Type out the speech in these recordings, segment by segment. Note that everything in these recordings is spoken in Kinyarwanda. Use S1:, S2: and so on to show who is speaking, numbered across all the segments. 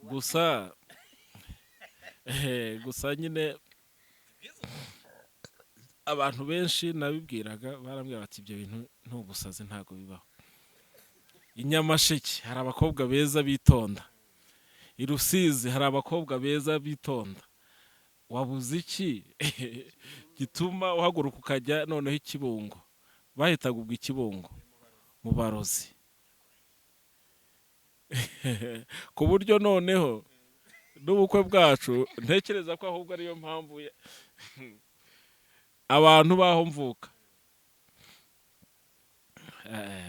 S1: gusa gusa nyine abantu benshi nabibwiraga barambwira bati ibyo bintu ntugusaze ntago bibaho. Inyamasheke hari abakobwa beza bitonda, i Rusizi hari abakobwa beza bitonda, wabuze iki gituma uhaguruka ukajya noneho Ikibungo? Bahitaga ubwo Ikibungo mu barozi ku buryo noneho n'ubukwe bwacu ntekereza ko ahubwo ariyo mpamvu abantu baho mvuka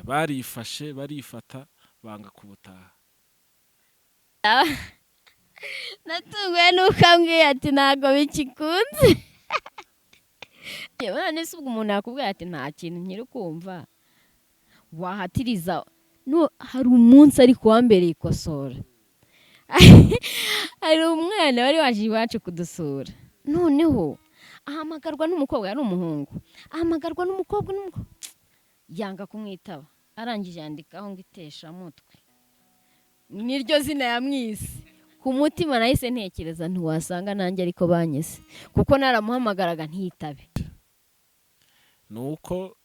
S1: barifashe barifata banga kubutaha.
S2: Natunguwe nuko ambwiye ati ntago bikikunze. None se ubwo umuntu yakubwira ati nta kintu nkiri kumva wahatiriza. No, hari umunsi ari kuwambereye ikosora. Hari umwana wari waje iwacu kudusura, noneho ahamagarwa n'umukobwa, yari umuhungu, ahamagarwa n'umukobwa yanga kumwitaba, arangije yandikaho ngo iteshamutwe, niryo zina yamwise. Ku mutima nahise ntekereza ntiwasanga nanjye ariko banyise, kuko naramuhamagaraga ntitabe.
S1: Nuko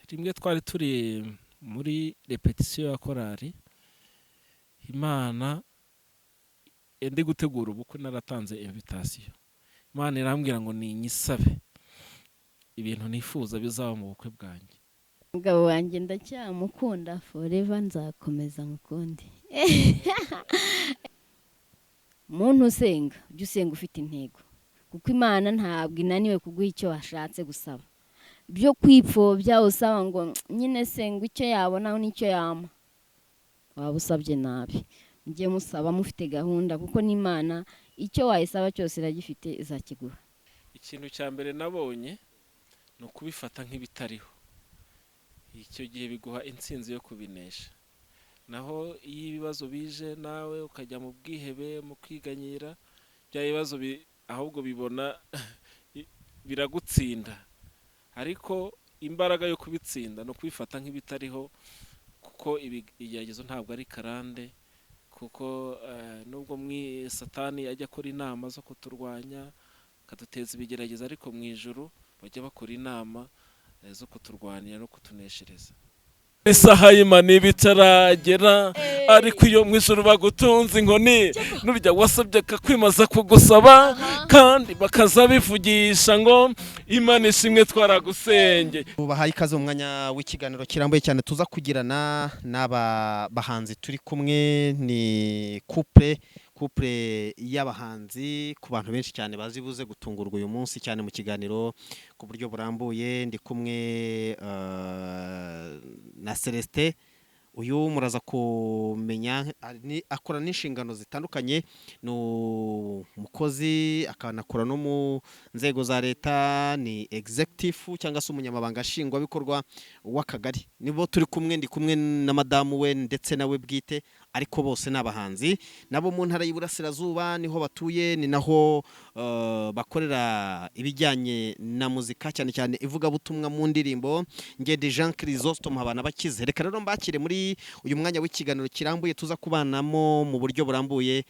S1: rimwe twari turi muri repetition ya korari Imana, ndi gutegura ubukwe, naratanze invitation. Imana irambwira ngo ninyisabe ibintu nifuza bizaba mu bukwe bwanjye.
S2: Umugabo wanjye ndacyamukunda, forever nzakomeza mukundi. Muntu usenga, ujye usenga ufite intego, kuko Imana ntabwo inaniwe kuguha icyo washatse gusaba. Byo kwipfobya usaba ngo nyine senga icyo yabona n'icyo yama, waba usabye nabi. Mujye musaba mufite gahunda, kuko n'Imana icyo wayisaba cyose iragifite, izakiguha.
S1: Ikintu cya mbere nabonye no kubifata nk'ibitariho, icyo gihe biguha intsinzi yo kubinesha. Naho iyo ibibazo bije nawe ukajya mu bwihebe, mu kwiganyira, bya bibazo ahubwo bibona biragutsinda. Ariko imbaraga yo kubitsinda no kubifata nk'ibitariho, kuko ibigeragezo ntabwo ari karande, kuko nubwo Satani ajya akora inama zo kuturwanya akaduteza ibigeragezo, ariko mu ijuru bajya bakora inama zo kuturwanira no kutuneshereza. Isaha y'Imana bitaragera, ariko iyo mu ijuru bagutunze inkoni, nurya wasabye kakwimaza kugusaba, kandi bakazabivugisha ngo Imana ishimwe twaragusenge.
S3: Ubahaye ikaze mu mwanya w'ikiganiro kirambuye cyane tuza kugirana n'aba bahanzi turi kumwe. Ni couple y'abahanzi, ku bantu benshi cyane bazi buze gutungurwa uyu munsi cyane mu kiganiro ku buryo burambuye. Ndi kumwe na Celestin, uyu muraza kumenya akora n'inshingano zitandukanye, ni umukozi akanakora no mu nzego za leta, ni executive cyangwa se umunyamabanga nshingwabikorwa w'akagari. Nibo turi kumwe, ndi kumwe na madamu we ndetse nawe bwite, ariko bose n'abahanzi nabo mu ntara y'Iburasirazuba niho batuye, ni naho bakorera ibijyanye na muzika, cyane cyane ivugabutumwa mu ndirimbo. Ngende Jean Chrysostome abana bakize. Reka rero mbakire muri uyu mwanya w'ikiganiro kirambuye tuza kubanamo mu buryo burambuye.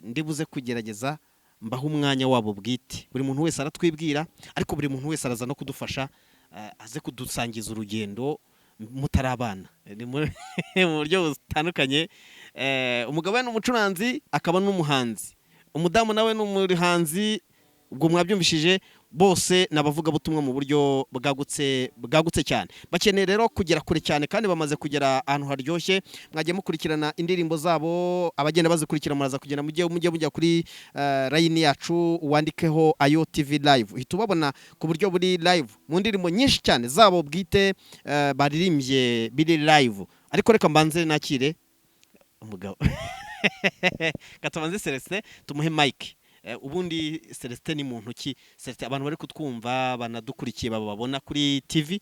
S3: Ndibuze kugerageza mbaho umwanya wabo bwite, buri muntu wese aratwibwira, ariko buri muntu wese araza no kudufasha, aze kudusangiza urugendo mutarabana mu buryo butandukanye. Umugabo ni umucuranzi akaba n'umuhanzi, umudamu nawe ni umuhanzi. Ubwo mwabyumvishije, bose nabavuga butumwa mu buryo bwagutse cyane. Bakeneye rero kugera kure cyane, kandi bamaze kugera ahantu haryoshye. Mwagiye mukurikirana indirimbo zabo, abagenda bazikurikira muraza kugenda mujya kuri line yacu, wandikeho Ayo TV live, uhita ubabona ku buryo buri live mu ndirimbo nyinshi cyane zabo bwite baririmbye biri live. Ariko reka mbanze nakire umugabo Gatabanze Celestin, tumuhe mic. Ubundi Celestin ni muntu ki? Celestin, abantu bari kutwumva banadukurikiye babona kuri TV,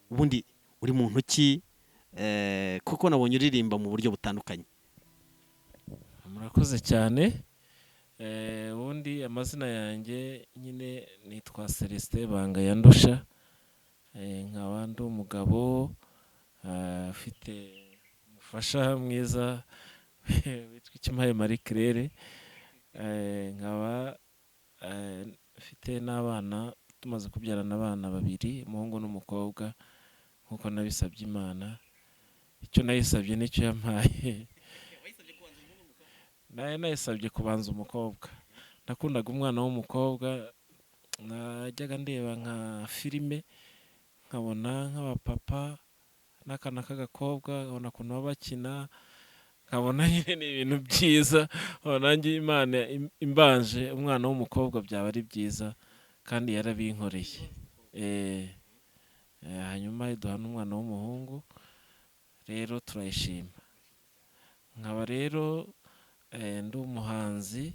S3: ubundi uri muntu ki? Kuko nabonye uririmba mu buryo butandukanye.
S1: Murakoze cyane. Ubundi amazina yanjye nyine nitwa Celestin Banga yandusha, nkaba ndi umugabo, afite umufasha mwiza witwa Ikimpaye Marie Claire, nkaba mfite n'abana, tumaze kubyarana abana babiri, umuhungu n'umukobwa, nk'uko nabisabye Imana. Icyo nayisabye nicyo yampaye. Nayisabye kubanza umukobwa. Nakundaga umwana w'umukobwa, najyaga ndeba nka filime nkabona nk'abapapa n'akana k'agakobwa, nkabona ukuntu baba bakina, nkabona nyine ni ibintu byiza. Nanjye Imana imbanje umwana w'umukobwa byaba ari byiza, kandi yarabinkoreye. Hanyuma iduha n'umwana w'umuhungu, rero turayishima. Nkaba rero ndi umuhanzi,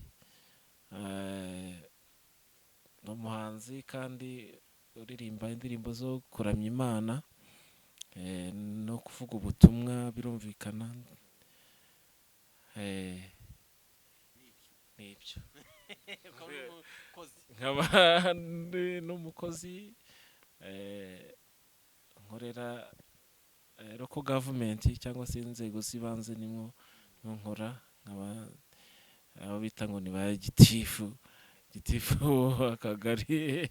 S1: kandi uririmba indirimbo zo kuramya Imana no kuvuga ubutumwa, birumvikana. Nibyo. Nkaba ndi n'umukozi, nkorera local government cyangwa se inzego z'ibanze, nimwo nkora. Nkaba abo bita ngo ni ba gitifu akagari.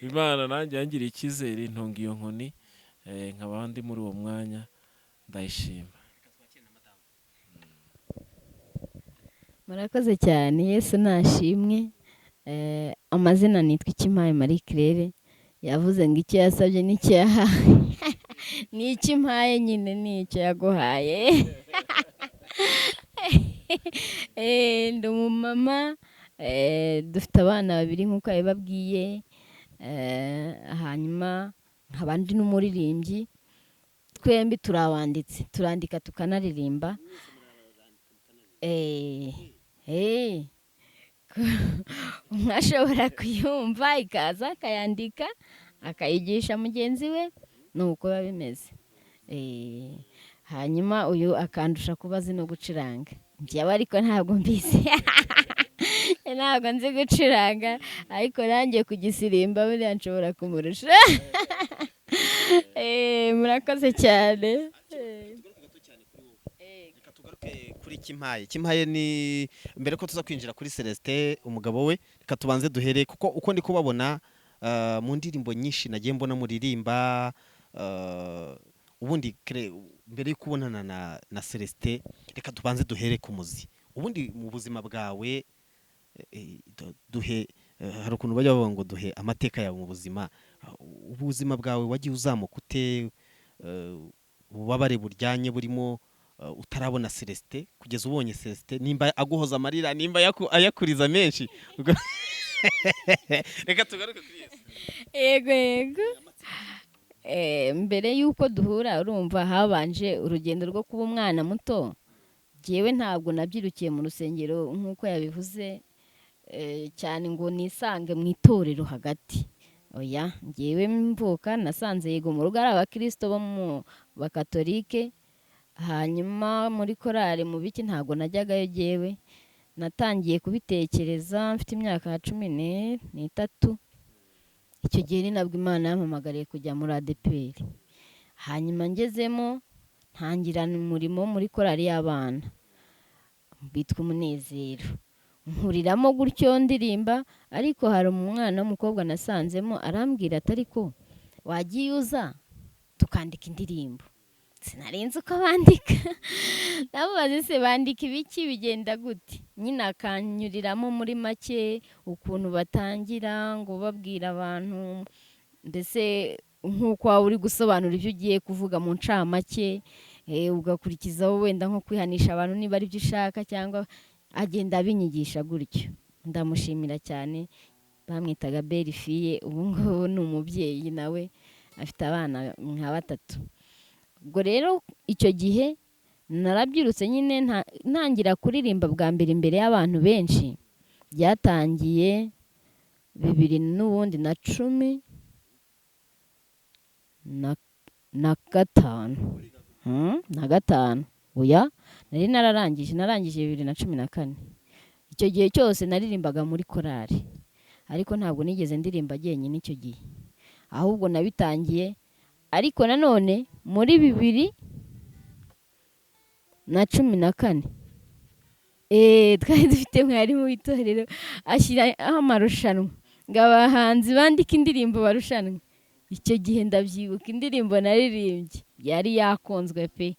S1: Imana nanjye yangira icyizere, intunga iyo nkoni, nkaba ndi muri uwo mwanya, ndayishima.
S2: Murakoze cyane, Yesu nashimwe. Amazina nitwa Ikimpaye Marie Claire. Yavuze ngo icyo yasabye n'icyo yahaye. N'icyo impaye nyine n'icyo yaguhaye. Ndi umumama, dufite abana babiri nk'uko yabibabwiye. Hanyuma nkaba ndi n'umuririmbyi. Twembi turabanditse, turandika tukanaririmba. Umwe ashobora kuyumva ikaza akayandika akayigisha mugenzi we, nuko biba bimeze. Hanyuma uyu akandusha kuba azi no gucuranga. Njyewe ariko ntabwo mbizi. Ntabwo nzi gucuranga, ariko nanjye kugisirimba buriya nshobora kumurusha. Murakoze cyane.
S3: Kuri Kimpaye ni mbere ko tuza kwinjira kuri Celestin umugabo we, reka tubanze duhere, kuko uko ndi kubabona mu ndirimbo nyinshi nagiye mbona muririmba. Ubundi mbere yo kubonana na Celestin, reka tubanze duhere ku muzi. Ubundi mu buzima bwawe, duhe, hari ukuntu bajya bavuga ngo duhe amateka yawe mu buzima. Ubuzima bwawe wagiye uzamuka ute, ububabare buryanye burimo utarabona Celestin, kugeza ubonye Celestin, nimba aguhoza amarira, nimba ayakuriza menshi. Reka tugaruke kuri Yesu.
S2: Yego. Mbere y'uko duhura, urumva habanje urugendo rwo kuba umwana muto. Jyewe ntabwo nabyirukiye mu rusengero nk'uko yabivuze, cyane ngo nisange mu itorero hagati. Oya, jyewe mvuka nasanze yego mu rugo ari abakristo bo mu bakatolike. Hanyuma muri korale mu biki ntabwo najyagayo jyewe. Natangiye kubitekereza mfite imyaka 13. Icyo gihe ni nabwo Imana yampamagariye kujya muri ADPR. Hanyuma ngezemo ntangirana umurimo muri korali y'abana bitwa Umunezero. Nkuriramo gutyo ndirimba, ariko hari umwana w'umukobwa nasanzemo arambwira ati ariko wagiye uza tukandika indirimbo. Sinarinze uko bandika. Namubaze se bandika ibiki, bigenda gute? Nyine akanyuriramo muri make ukuntu batangira ngo babwira abantu, ndetse nk'uko waba uri gusobanura ibyo ugiye kuvuga mu ncamake, ugakurikizaho wenda nko kwihanisha abantu niba ari byo ushaka, cyangwa agenda abinyigisha gutyo. Ndamushimira cyane. Bamwitaga Berifiye, ubu ngubu ni umubyeyi nawe, afite abana nka 3. Ubwo rero icyo gihe narabyirutse nyine ntangira kuririmba bwa mbere imbere y'abantu benshi. Byatangiye 2015 na gatanu. Oya, narangije 2014. Icyo gihe cyose naririmbaga muri korali, ariko ntabwo nigeze ndirimba jyenyine icyo gihe, ahubwo nabitangiye. Ariko nanone muri 2015 na 14 twari dufite mwarimu w'itorero ashyiraho amarushanwa ngo abahanzi bandika indirimbo barushanwa. Icyo gihe ndabyibuka indirimbo naririmbye yari yakonzwe pe.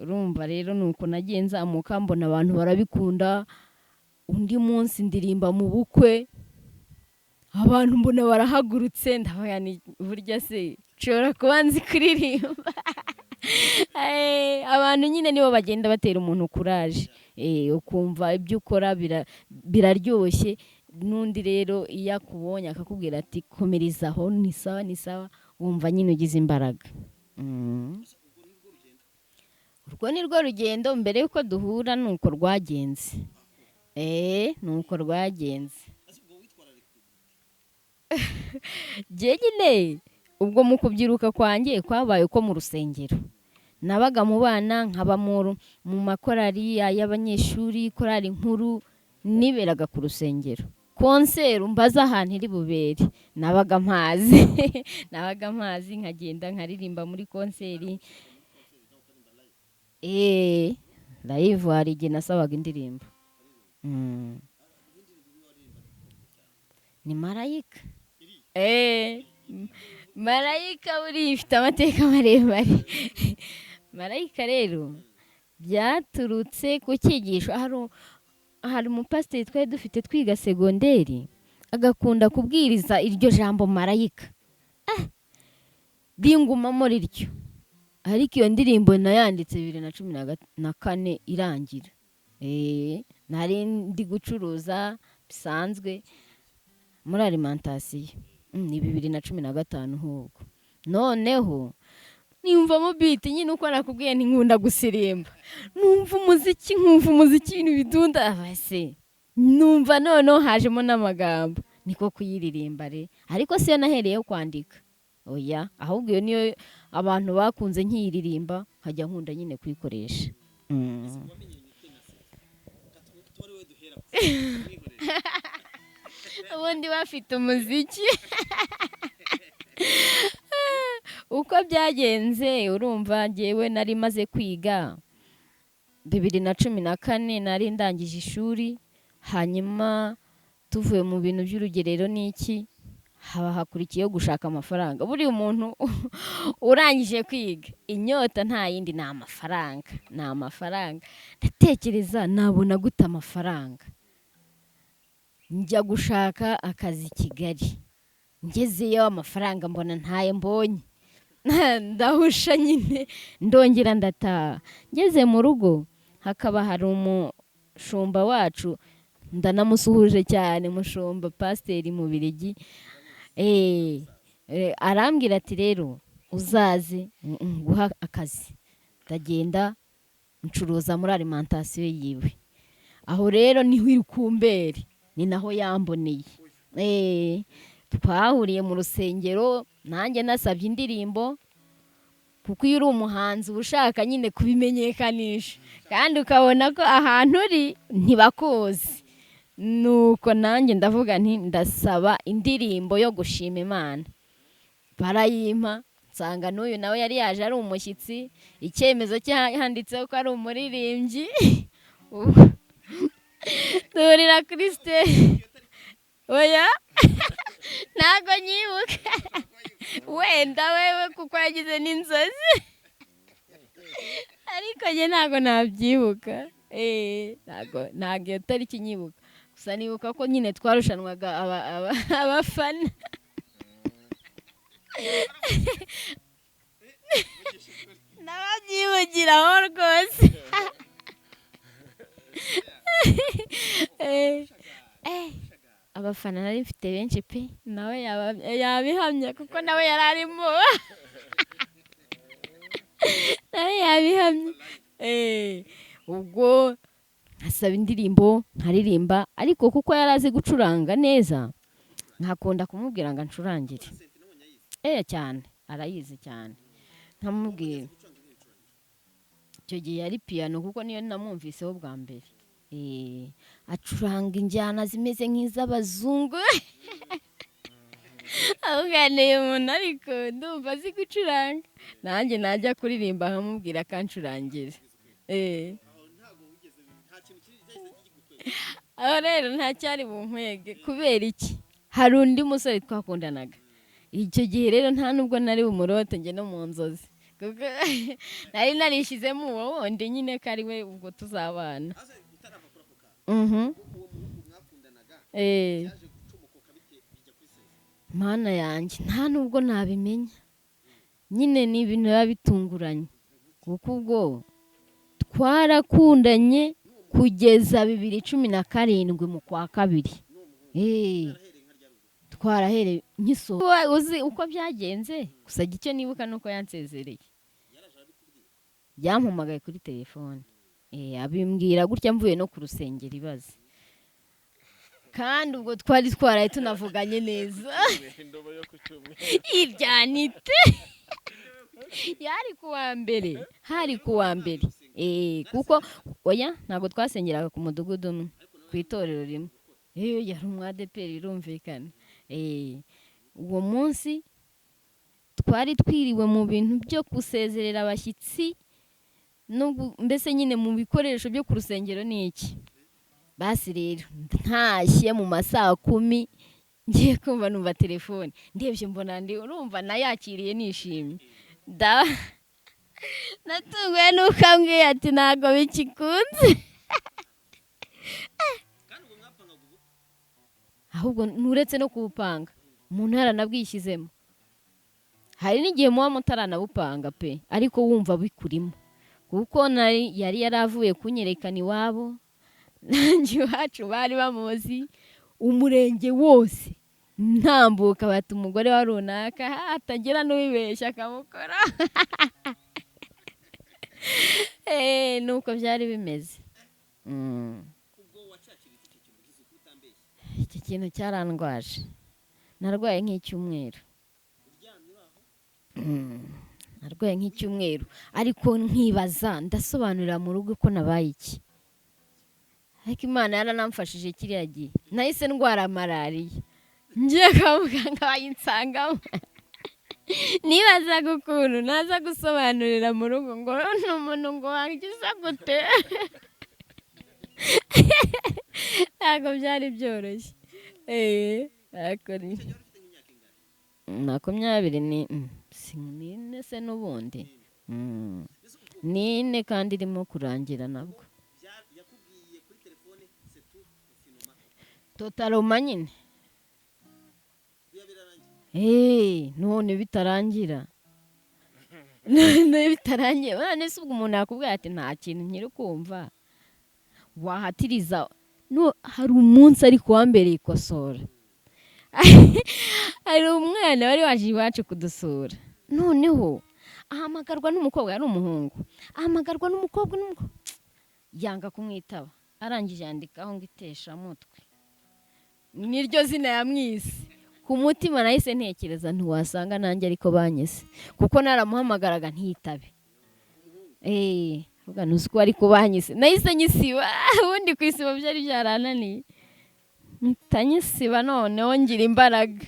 S2: Urumva rero nuko nagiye nzamuka mbona abantu barabikunda. Undi munsi ndirimba mu bukwe abantu mbona barahagurutse, ndavuga ni burya se nshobora kuba nzi kuririmba. Abantu nyine nibo bagenda batera umuntu kuraje, ukumva ibyo ukora biraryoshye. N'undi rero iyo akubonye akakubwira ati komerezaho, ni sawa ni sawa, wumva nyine ugize imbaraga. Urwo ni rwo rugendo mbere yuko duhura nuko rwagenze. Nuko rwagenze. Nyine ubwo mu kubyiruka kwanjye kwabaye uko mu rusengero nabaga mu bana, nkaba mu makorari y'abanyeshuri, korari nkuru, niberaga ku rusengero. Konseri mbaza ahantu iri bubere nabaga mpazi. Nabaga mpazi nkagenda nkaririmba muri konseri. Live hari igihe nasabaga indirimbo. Ni marayika. Marayika buri ifite amateka maremare. Marayika rero byaturutse ku cyigisho. Hari umupasiteri twari dufite twiga segonderi agakunda kubwiriza iryo jambo marayika. Bingumamo riryo. Ariko iyo ndirimbo nayanditse 2014 irangira. Nari ndi gucuruza bisanzwe muri alimentation. Ni 2015 ahubwo. Noneho nimvamo beat nyine uko nakubwiye nti nkunda gusirimba. Numva umuziki ibintu bidunda abase. Numva noneho hajemo n'amagambo. Niko kuyiririmba re. Ariko siyo nahereyeho kwandika. Oya, ahubwo iyo niyo abantu bakunze nkiyiririmba nkajya nkunda nyine kuyikoresha. Ubundi bafite umuziki. Uko byagenze urumva njyewe nari maze kwiga 2014 nari ndangije ishuri. Hanyuma tuvuye mu bintu by'urugerero n'iki haba hakurikiyeho gushaka amafaranga. Buri umuntu urangije kwiga inyota nta yindi ni amafaranga. Ni amafaranga. Ndatekereza nabona gute amafaranga. Njya gushaka akazi Kigali. Ngezeyo amafaranga mbona ntaye mbonye. Ndahusha nyine ndongera ndataha. Ngeze mu rugo hakaba hari umushumba wacu, ndanamusuhuje cyane, mushumba pasiteri mu Birigi. Arambwira ati rero uzaze nguha akazi. Ndagenda ncuruza muri alimentation yiwe. Aho rero niho iri kumbere, ni naho yamboneye. Twahuriye mu rusengero, nanjye nasabye indirimbo kuko iyo uri umuhanzi ushaka nyine kubimenyekanisha kandi ukabona ko ahantu uri ntibakuzi. Nuko nanjye ndavuga nti ndasaba indirimbo yo gushima Imana. Barayimpa, nsanga n'uyu nawe yari yaje ari umushyitsi, icyemezo cyanditseho ko ari umuririmbyi. Duhurira kuri stage. Oya ntago nyibuka. Wenda wewe kuko yagize n'inzozi. Ariko njye ntago nabyibuka. Ntago tariki nyibuka. Gusa nibuka ko nyine twarushanwaga abafana. Nababyibugiraho rwose. Abafana nari mfite benshi pe. Nawe yabihamya kuko nawe yari arimo. Nawe yabihamya. Ubwo nkasaba indirimbo nkaririmba, ariko kuko yari azi gucuranga neza nkakunda kumubwira ngo ncurangire. Cyane arayizi cyane. Nkamubwira icyo gihe yari piano kuko niyo namwumviseho bwa mbere. Acuranga injyana zimeze nk'iz'abazungu. uganeye umuntu ariko ndumva azi gucuranga nanjye najya kuririmba nkamubwira akancurangire aho rero nta cyari bunkwege kubera iki hari undi musore twakundanaga icyo gihe rero nta nubwo nari bumurote njye no mu nzozi kuko nari narishizemo uwo wundi nyine ko ari we ubwo tuzabana mana yanjye nta nubwo nabimenya nyine ni ibintu biba bitunguranye kuko ubwo twarakundanye kugeza 2017 mu kwa kabiri twarahereye nk'isohoka uzi uko byagenze gusa icyo nibuka nuko yansezereye yampamagaye kuri telefone abimbwira gutya mvuye no ku rusengero ibaze kandi ubwo twari twaraye tunavuganye neza iryanite yari kuwa mbere kuko oya ntabwo twasengeraga ku mudugudu umwe ku itorero rimwe yari umwadeperi irumvikana uwo munsi twari twiriwe mu bintu byo gusezerera abashyitsi mbese nyine mu bikoresho byo ku rusengero ni iki basi rero ntashye mu masaa 10 ngiye kumva numva telefone ndebye mbona urumva nayakiriye nishimye natunguwe nuko ambwiye ati ntago bikikunze ahubwo nuretse no kuwupanga umuntu yaranabwishyizemo hari n'igihe muba mutaranabupanga pe ariko wumva bikurimo kuko yari yaravuye kunyerekana iwabo nanjye iwacu bari bamuzi umurenge wose ntambuka bati umugore wa runaka hatagira n'uwibeshya akamukora nuko byari bimeze iki kintu cyarandwaje narwaye nk'icyumweru ariko nkibaza ndasobanurira mu rugo ko nabaye iki ariko Imana yaranamfashije kiriya gihe nahise ndwara malariya ngiye kwa muganga bayinsangamo nibazaga ukuntu naza gusobanurira mu rugo ngo n'umuntu ngo wangiza gute ntabwo byari byoroshye ariko ni 24 se n'ubundi nine kandi irimo kurangira nabwo totaloma nyine none bitarangira none se ubwo umuntu yakubwira ati nta kintu nkiri kumva wahatiriza hari umunsi ariko wambereye ikosora hari umwana wari waje iwacu kudusura noneho ahamagarwa n'umukobwa yari umuhungu ahamagarwa n'umukobwa yanga kumwitaba arangije yandikaho ngo iteshamutwe niryo zina yamwise ku mutima nahise ntekereza ntiwasanga nanjye ariko banyese kuko naramuhamagaraga ntitabe vuga nuzi ko ariko banyese nahise nyisiba ubundi kwisiba byari byarananiye ntanyisiba noneho ngira imbaraga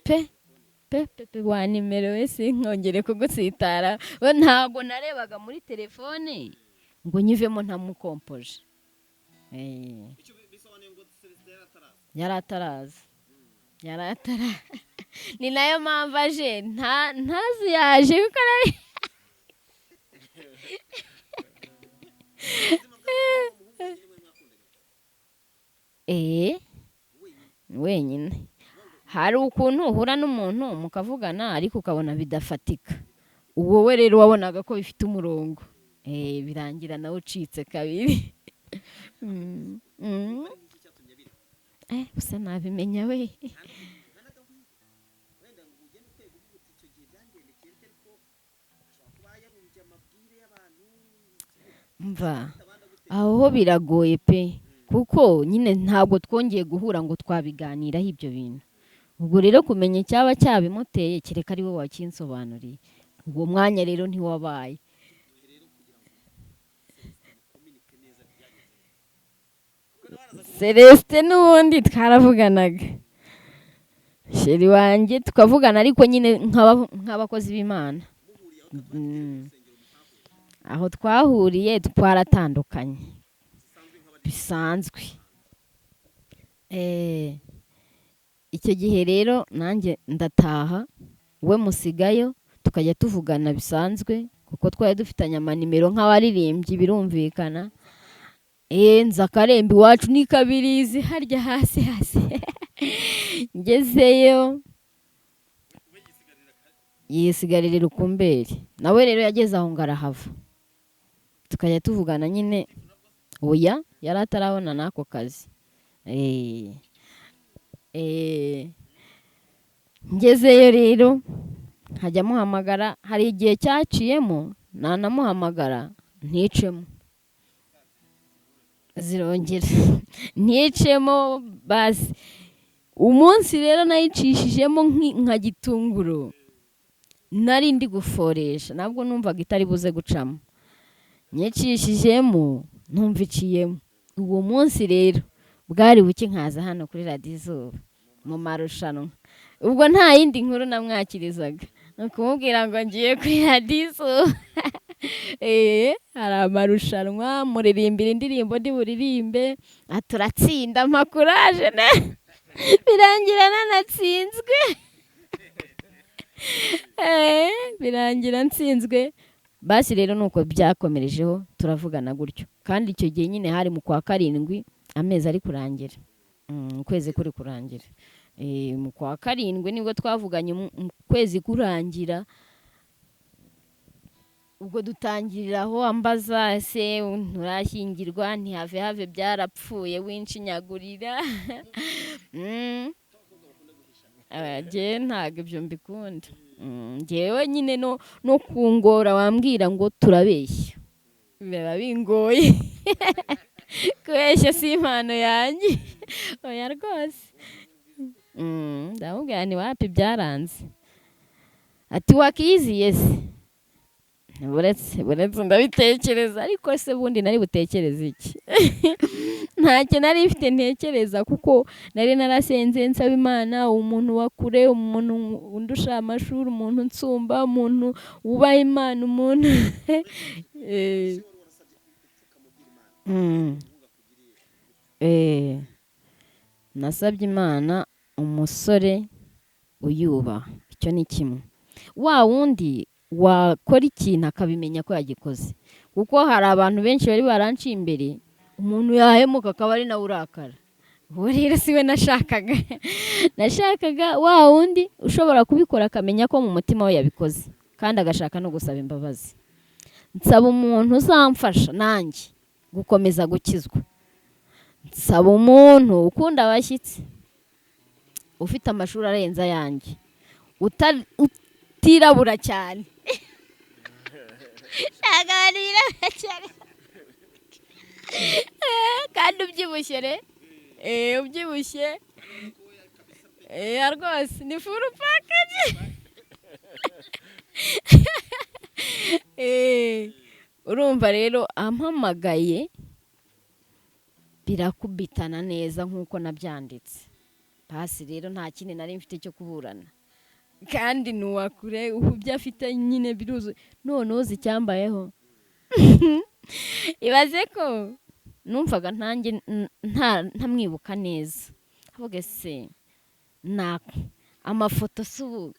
S2: pe wa nimero wese nkongere kugutsitara ntabwo narebaga muri telefone ngo nyivemo ntamukompoje yari ataraza ni nayo mpamvu aje ntazi yaje kuko nari wenyine hari ukuntu uhura n'umuntu mukavugana ariko ukabona bidafatika wowe rero wabonaga ko bifite umurongo birangira nawe ucitse kabiri gusa nabimenya we mva aho biragoye pe kuko nyine ntabwo twongeye guhura ngo twabiganiraho ibyo bintu ubwo rero kumenya icyaba cyabimuteye kereka ari wowe wakinsobanuriye uwo mwanya rero ntiwabaye Celeste n'ubundi twaravuganaga sheri wanjye tukavugana ariko nyine nk'abakozi b'Imana. Aho twahuriye twaratandukanye bisanzwe. Icyo gihe rero nanjye ndataha, we musigayo tukajya tuvugana bisanzwe kuko twari dufitanye amanimero nk'abaririmbyi birumvikana. Nza akaremba iwacu ni Kabirizi harya hasi ngezeyo yisigarira Rukumberi, nawe rero yageze aho ngarahava tukajya tuvugana nyine. Oya yari atarabona n'ako kazi. Ngezeyo rero nkajya muhamagara, hari igihe cyaciyemo nanamuhamagara nticemo, zirongera nticemo. Basi umunsi rero nayicishijemo nka gitunguru, nari ndi guforesha nabwo numvaga itari buze gucamo, nyicishijemo numva iciyemo. Uwo munsi rero bwari buke nkaza hano kuri radiyo Izuba mu marushanwa. Ubwo nta yindi nkuru namwakirizaga, ni ukumubwira ngo ngiye kuri radiyo Izuba. Hari amarushanwa, muririmbira indirimbo ndi buririmbe, turatsinda makuraje birangira nanatsinzwe. Birangira nsinzwe. Basi rero nuko byakomerejeho turavugana gutyo, kandi icyo gihe nyine hari mu kwa karindwi, amezi ari kurangira, ukwezi kuri kurangira. Mu kwa karindwi nibwo twavuganye, mu kwezi kurangira ubwo dutangiriraho ambaza ese nturashyingirwa, ntihave byarapfuye winshinyagurira. Njye ntabwo ibyo mbikunda. Njyewe nyine no kungora wambwira ngo turabeshya biba bingoye. Kubeshya si impano yanjye. Oya rwose. Ndamubwira ni wapi byaranze. Ati wakiyiziye se? Buretse ndabitekereza, ariko se bundi nari butekereza iki? Ntacyo nari mfite ntekereza kuko nari narasenze nsaba Imana umuntu wakure, umuntu undusha amashuri, umuntu nsumba, umuntu wubaha Imana, umuntu nasabye Imana umusore uyubaha. Icyo ni kimwe. Wa wundi wakora ikintu akabimenya ko yagikoze, kuko hari abantu benshi bari baranciye imbere, umuntu yahemuka akaba ari nawe urakara. Uwo rero siwe nashakaga. Nashakaga wa wundi ushobora kubikora akamenya ko mu mutima we yabikoze, kandi agashaka no gusaba imbabazi. Nsaba umuntu uzamfasha nanjye gukomeza gukizwa. Nsaba umuntu ukunda abashyitsi, ufite amashuri arenze ayanjye, utirabura cyane. Kandi ubyibushye ubyibushye. Rwose ni full package. Urumva rero ampamagaye birakubitana neza nk'uko nabyanditse. Basi rero nta kindi nari mfite cyo kuburana, kandi nuwakure ubyo afite nyine biruzu. None uzi cyambayeho. Ibaze ko numvaga ntange ntamwibuka neza. Avuga se nako amafoto subu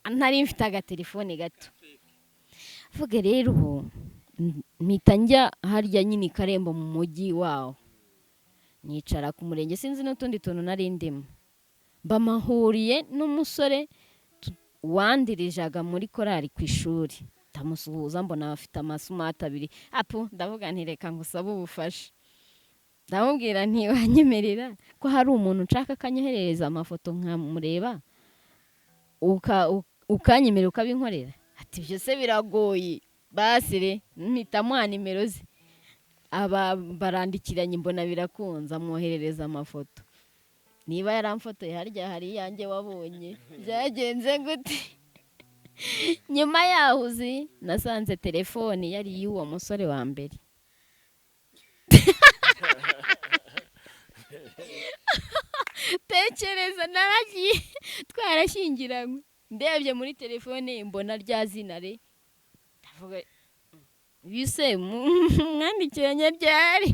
S2: ntari mfite agatelefone gato. Avuga rero mpita njya harya nyine Karembo mu mujyi waho, nicara ku murenge, sinzi n'utundi tuntu nari ndimo. Bamahuriye n'umusore wandirijaga muri korali ku ishuri, tamusuhuza mbona afite amasumata abiri. Ndavuga nti reka ngusaba ubufasha. Ndamubwira nti wanyemerera ko hari umuntu nshaka akanyoherereza amafoto nkamureba ukanyemerera ukabinkorera? Ati byose biragoye. Basi re mpita muha nimero ze, barandikiranye mbona birakunza, amwoherereza amafoto. Niba yaramfotoye harya hari yanjye wabonye byagenze gute? Nyuma yaho uzi nasanze telefone yari y'uwo musore wa mbere. tekereza naragiye twarashyingiranywe ndebye muri telefone mbona rya zina re ndavuga bise mwandikiranye ryari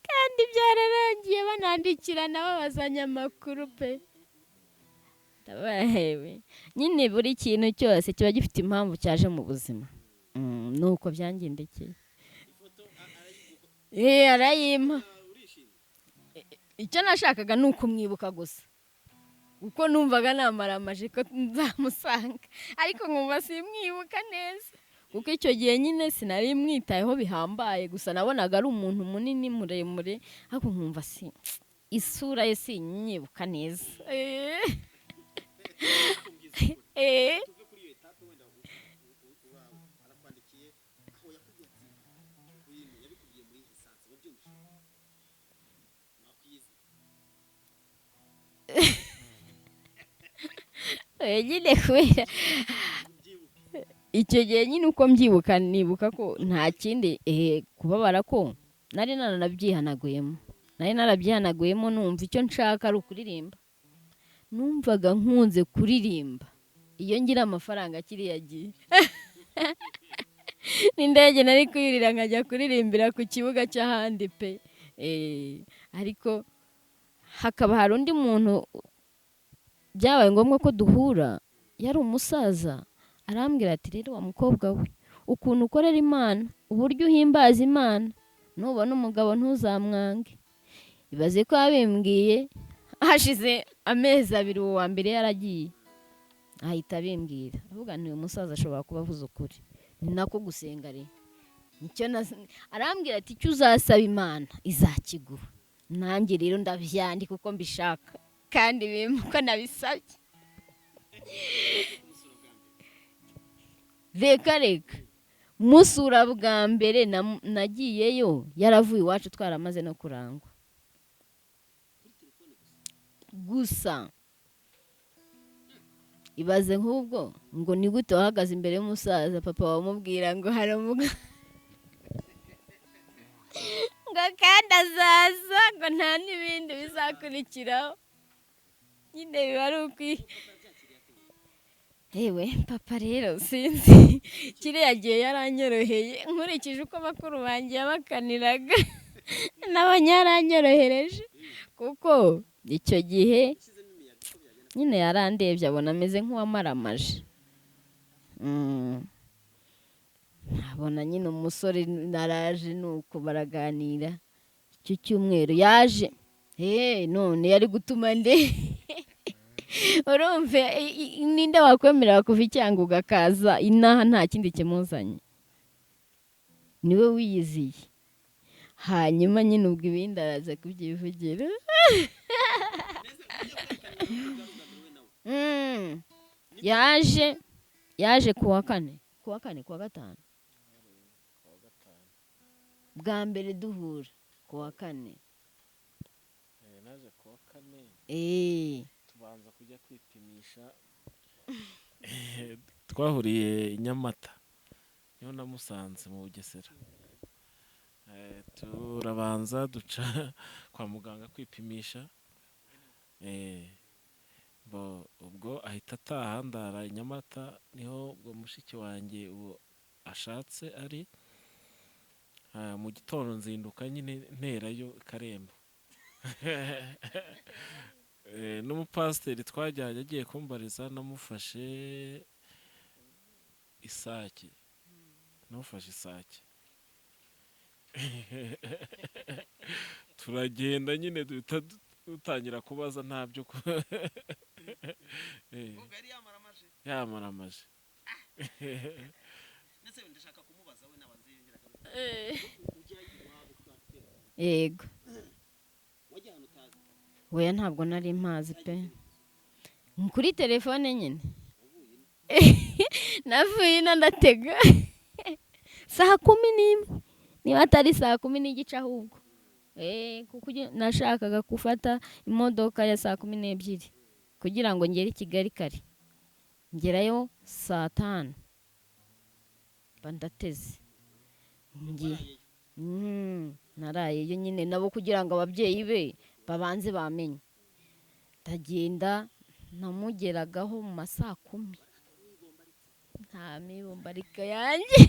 S2: kandi byararangiye banandikirana babazanya amakuru pe ndabahewe nyine buri kintu cyose kiba gifite impamvu cyaje mu buzima nuko byangendekeye arayimpa icyo nashakaga ni ukumwibuka gusa kuko numvaga namaramaje ko nzamusanga ariko nkumva simwibuka neza kuko icyo gihe nyine sinari mwitayeho bihambaye gusa nabonaga ari umuntu munini muremure ariko nkumva isura ye sinyibuka neza nyine kubera icyo gihe nyine uko mbyibuka nibuka ko nta kindi kubabara ko nari narabyihanaguyemo numva icyo nshaka ari ukuririmba numvaga nkunze kuririmba iyo ngira amafaranga kiriya gihe n'indege nari kuyurira nkajya kuririmbira ku kibuga cy'ahandi pe ariko hakaba hari undi muntu byabaye ngombwa ko duhura yari umusaza arambwira ati rero wa mukobwa we ukuntu ukorera Imana uburyo uhimbaza Imana nubona umugabo ntuzamwange ibaze ko yabimbwiye hashize amezi 2 uwo wa mbere yaragiye ahita abimbwira avuga ni uyu musaza ashobora kuba avuze ukuri ni nako gusenga re nicyo arambwira ati icyo uzasaba Imana izakiguha nanjye rero ndabyandika uko mbishaka kandi bimuko nabisabye reka musura bwa mbere nagiyeyo yaravuye iwacu twaramaze no kurangwa gusa ibaze nk'ubwo ngo ni gute wahagaze imbere y'umusaza papa wamubwira ngo hari umugabo ngo kandi azaza ngo nta n'ibindi bizakurikiraho nyine biba ari yewe papa rero sinzi kiriya gihe yaranyoroheye nkurikije uko bakuru banjye yabakaniraga nabonye yaranyorohereje kuko icyo gihe nyine yarandebye abona ameze nk'uwamaramaje nabona nyine umusore naraje nuko baraganira icyo cyumweru yaje none yari gutuma urumve ninde wakwemerera kuva icyanga ugakaza inaha nta kindi kimuzanye niwe wiyiziye hanyuma nyine ubwo ibindi araza kubyivugira yaje kuwa gatanu bwa mbere duhura kuwa kane
S1: naje kuwa kane tubanza kujya kwipimisha twahuriye i Nyamata niho namusanze mu Bugesera turabanza duca kwa muganga kwipimisha ubwo ahita ataha ndara i Nyamata niho ubwo mushiki wanjye uwo ashatse ari mu gitondo nzinduka nyine nterayo Karembo n'umupasiteri twajyanye agiye kumbariza namufashe isake turagenda nyine dutangira kubaza ntabyo yamaramaje
S2: yego weya ntabwo nari mpazi pe kuri telefone nyine navuye ino ndatega 11:00 niba atari 10:30 ahubwo kuko nashakaga gufata imodoka ya 12:00 kugira ngo ngere i Kigali kare ngerayo 5:00 bandateze naraye yo nyine nabo kugira ngo ababyeyi be babanze bamenye. Ndagenda namugeragaho mu masaa 10. Nta mibombarika yanjye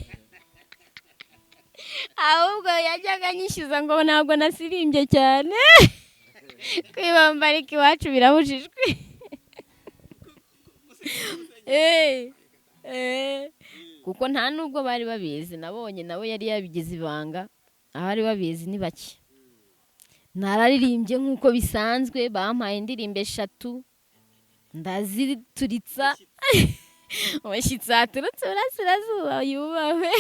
S2: ahubwo yajyaga anyishyuza ngo ntabwo nasirimbye cyane. Kwibombarika iwacu birabujijwe. Kuko nta nubwo bari babizi, nabonye nawe yari yabigize ibanga, abari babizi ni bake. Nararirimbye nk'uko bisanzwe, bampaye indirimbo 3 ndazituritsa. Umushyitsi aturutse Burasirazuba yubahwe.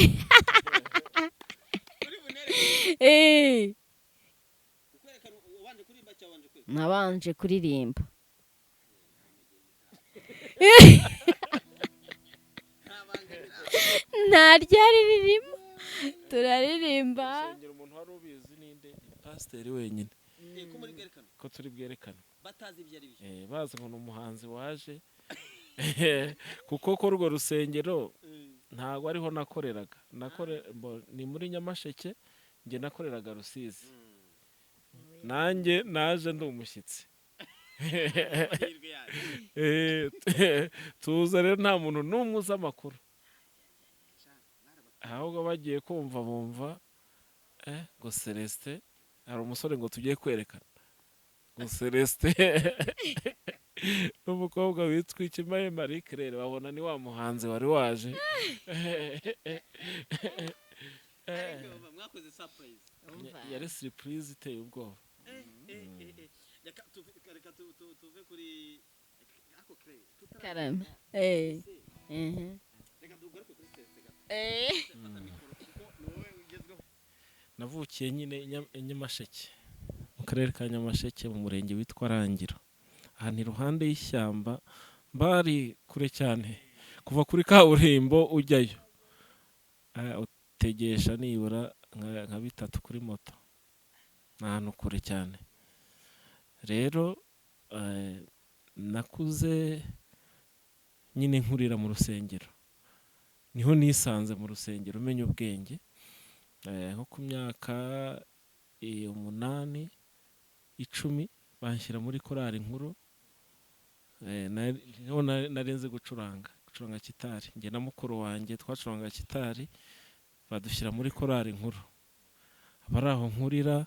S2: Nabanje kuririmba. Nta ryari ririmo, turaririmba.
S1: Umuntu wari ubizi ninde? Pasiteri wenyine. Ko turi bwerekana
S3: batazi ibyo ari byo,
S1: bazi ngo ni umuhanzi waje. Kuko ko urwo rusengero ntabwo ariho nakoreraga, ni muri Nyamasheke, njye nakoreraga Rusizi. Nanjye naje ndi umushyitsi. Tuza rero nta muntu n'umwe uzi amakuru, ahubwo bagiye kumva bumva ngo Celestin, hari umusore ngo tugiye kwerekana ngo Celestin n'umukobwa witwa Ikimaye Marie Claire, babona ni wa muhanzi wari waje.
S3: mwakoze surprise,
S1: yari surprise iteye ubwoba.
S3: reka tuve kuri ako Claire
S2: Karama.
S3: reka tugaruke kuri Celestin.
S1: Navukiye nyine Nyamasheke, mu karere ka Nyamasheke, mu murenge witwa Rangiro, ahantu iruhande y'ishyamba, bari kure cyane. Kuva kuri kaburimbo ujyayo utegesha nibura nka 3 kuri moto, ahantu kure cyane. Rero nakuze nyine nkurira mu rusengero, niho nisanze mu rusengero umenya ubwenge. Nko ku myaka 8, 10 banshyira muri korali nkuru. Narenze gucuranga gitari, njye na mukuru wanjye twacuranga gitari, badushyira muri korali nkuru. Abari aho nkurira,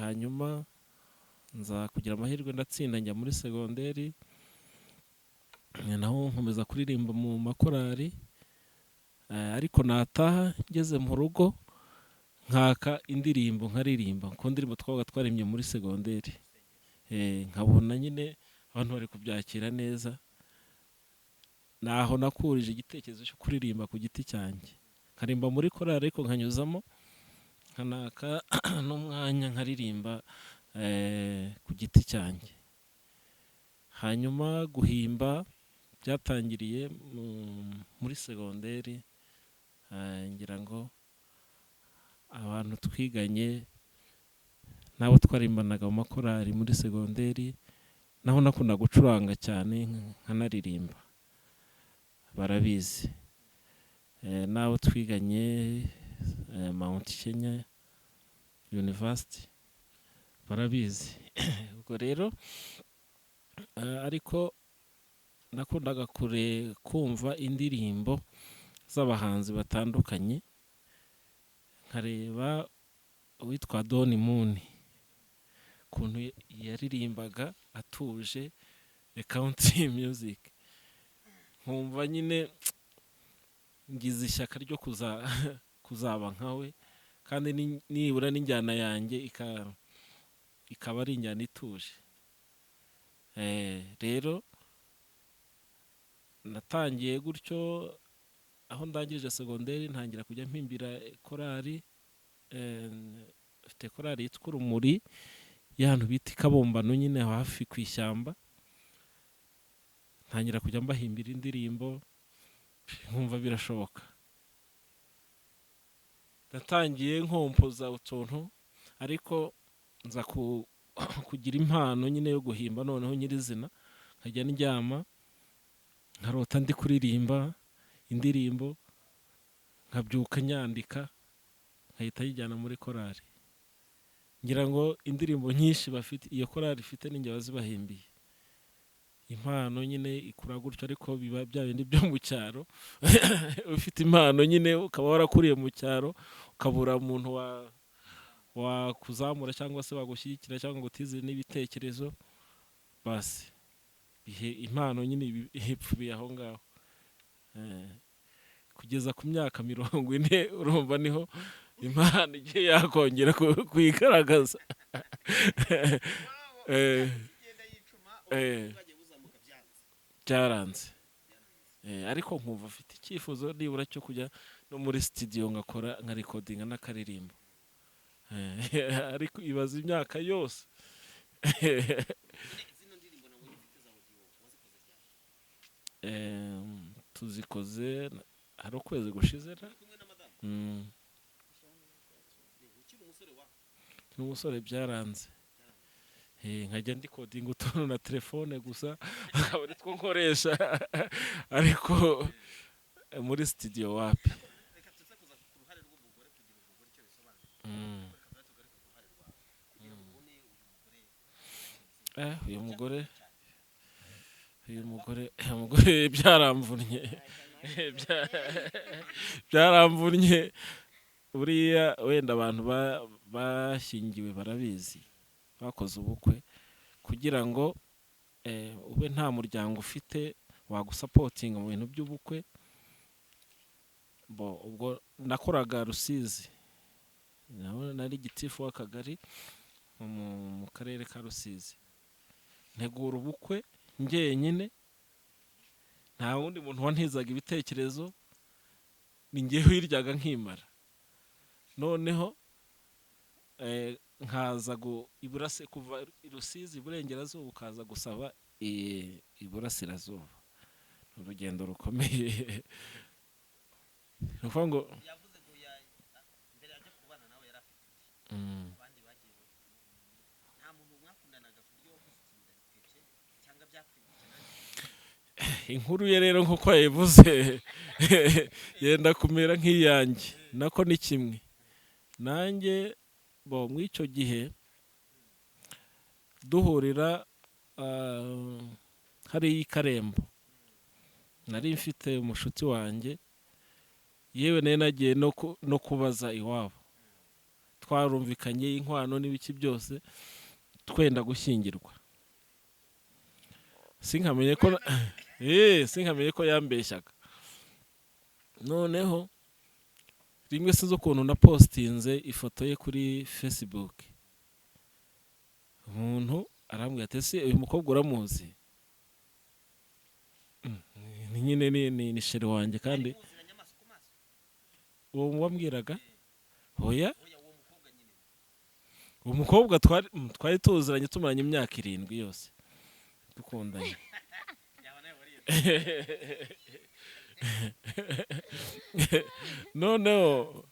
S1: hanyuma nza kugira amahirwe ndatsinda, njya muri segonderi, naho nkomeza kuririmba mu makorali. Ariko nataha ngeze mu rugo nkaka indirimbo nkaririmba, ko ndirimbo twabaga twaremye muri segonderi. Nkabona nyine abantu bari kubyakira neza, naho nakurije igitekerezo cyo kuririmba ku giti cyanjye, nkarimba muri korali ariko nkanyuzamo nkanaka n'umwanya nkaririmba ku giti cyanjye. Hanyuma guhimba byatangiriye muri segonderi. Ngira ngo abantu twiganye nabo twarimbanaga mu makorali muri segonderi, naho nakunda gucuranga cyane nkanaririmba, barabizi. Nabo twiganye Mount Kenya University, barabizi. Ubwo rero ariko nakundaga kumva indirimbo z'abahanzi batandukanye, nkareba uwitwa Don Moon kuntu yaririmbaga atuje country music, nkumva nyine ngize ishyaka ryo kuzaba nkawe, kandi nibura n'injyana yanjye ikaba ari injyana ituje. Rero natangiye gutyo, aho ndangirije segonderi ntangira kujya mpimbira korali. Mfite korali yitwa Urumuri y'ahantu bita Kabombano, nyine hafi ku ishyamba. Ntangira kujya mbahimbira indirimbo, nkumva birashoboka. Natangiye nkompoza utuntu, ariko nza kugira impano nyine yo guhimba noneho nyirizina, nkajya ndyama nkarota ndi kuririmba indirimbo, nkabyuka nyandika, nkahita yijyana muri korali. ngira ngo indirimbo nyinshi bafite iyo korali ifite n'injye bazibahimbiye impano nyine ikura gutyo ariko biba bya bindi byo mu cyaro ufite impano nyine ukaba warakuriye mu cyaro ukabura umuntu wakuzamura cyangwa se wagushyigikira cyangwa ngo utize n'ibitekerezo basi impano nyine ipfubiye aho ngaho kugeza ku myaka 40 urumva niho impano igiye yakongera kuyigaragaza byaranze ariko nkumva afite icyifuzo nibura cyo kujya no muri studio ngakora nka recording n'akaririmbo ariko ibaza imyaka yose tuzikoze hari ukwezi gushize n'umusore byaranze nkajya ndi coding utuntu na telefone gusa akaba ari two nkoresha ariko muri studio wapi uyu mugore byaramvunye buriya wenda abantu bashyingiwe barabizi bakoze ubukwe kugira ngo ube nta muryango ufite wagusapotinga mu bintu by'ubukwe ubwo nakoraga Rusizi nari gitifu w'akagari mu karere ka Rusizi ntegura ubukwe njyenyine nta wundi muntu wantizaga ibitekerezo ni njye wiryaga nkimara noneho nkaza iburase kuva Rusizi iburengerazuba ukaza gusaba iburasirazuba urugendo rukomeye nuko ngo
S3: yavuze ko mbere ajya kubana nawe yarafite abandi bagiye nta muntu mwakundanaga ku buryo wakuzikinda bikeke cyangwa byakwibukana
S1: inkuru ye rero nkuko yayivuze yenda kumera nk'iyanjye nako ni kimwe nanjye mu icyo gihe duhurira hari Karembo nari mfite umushuti wanjye yewe nari nagiye no kubaza iwabo twarumvikanye inkwano n'ibiki byose twenda gushyingirwa sinkamenye ko yambeshyaga noneho rimwe sinzi ukuntu na postinze ifoto ye kuri Facebook umuntu arambwira ati ese uyu mukobwa uramuzi nyine ni sheri wanjye kandi uwo wambwiraga hoya uwo mukobwa twari tuziranye tumaranye imyaka 7 yose dukundanye noneho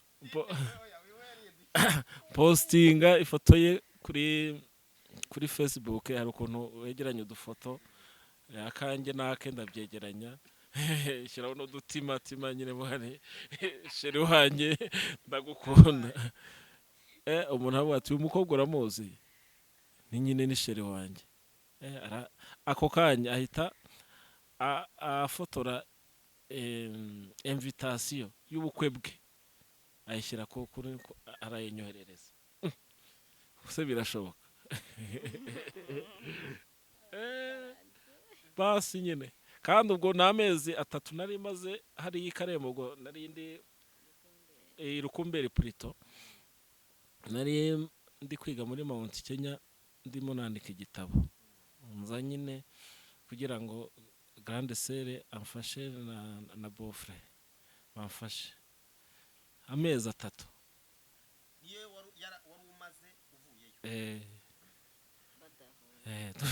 S1: postinga ifoto ye kuri Facebook hari ukuntu wegeranya udufoto akanjye nake ndabyegeranya shyiraho n'udutima nyine muhane sheri wanjye ndagukunda umuntu avuga ati uyu mukobwa uramuzi ni nyine ni sheri wanjye ako kanya ahita afotora invitation y'ubukwe bwe ayishyira kuri arayinyoherereza se birashoboka basi nyine kandi ubwo n'amezi 3 nari maze hari Karembo ubwo nari ndi Rukumberi Plito nari ndi kwiga muri Mount Kenya ndimo nandika igitabo nza nyine kugira ngo grande sere amfashe na bofre bamfashe amezi 3
S3: niye wari umaze uvuyeyo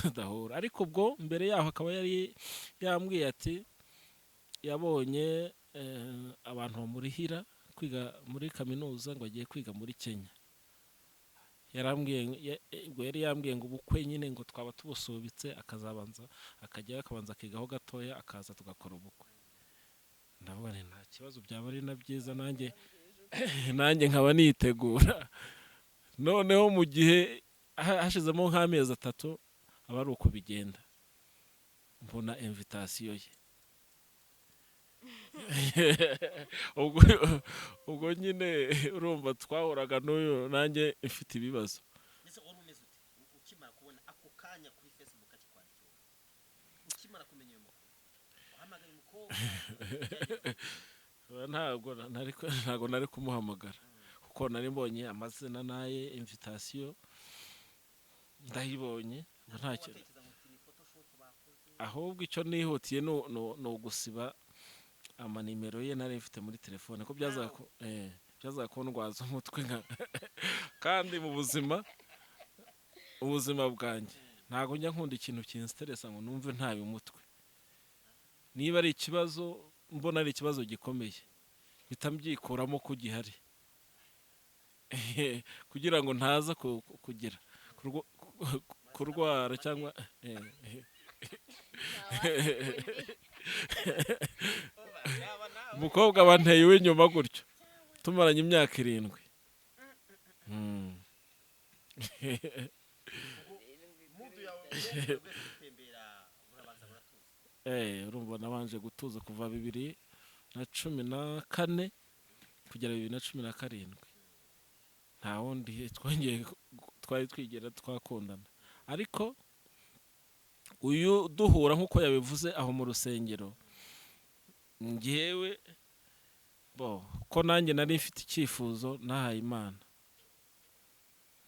S1: tudahura ariko ubwo mbere yaho akaba yari yambwiye ati yabonye abantu bamurihira kwiga muri kaminuza ngo agiye kwiga muri Kenya yari yambwiye ngo ubukwe nyine ngo twaba tubusubitse akazabanza akabanza akigaho gatoya akaza tugakora ubukwe ndavuga nta kibazo byaba ari na byiza nanjye nkaba nitegura noneho mu gihe hashizemo nk'amezi 3 aba ari uko bigenda mbona invitation ye ubwo nyine urumva twahoraga n'uyu nanjye mfite ibibazo.
S3: Ese wari umeze ute ukimara kubona ako kanya kuri Facebook akikwandikira ukimara kumenya uyu mukuru uhamagaye umukobwa
S1: ntabwo nari kumuhamagara kuko nari mbonye amazina naye invitation ndayibonye nta kintu ahubwo icyo nihutiye no gusiba amanimero ye nari mfite muri telefone ko byaza kundwaza umutwe kandi mu ubuzima bwanjye ntago njya nkunda ikintu kinsteresa ngo numve ntaye umutwe. Niba ari ikibazo mbona ari ikibazo gikomeye bitamyikuramo ko gihari kugira ngo ntaza kugira kurwara cyangwa umukobwa banteye w'inyuma gutyo tumaranye imyaka 7. Urumva nabanje gutuza kuva 2014 kugera 2017 nta wundi twari twigera twakundana, ariko uyu duhura nkuko yabivuze aho mu rusengero ngewe ko nanjye nari mfite icyifuzo nahaye Imana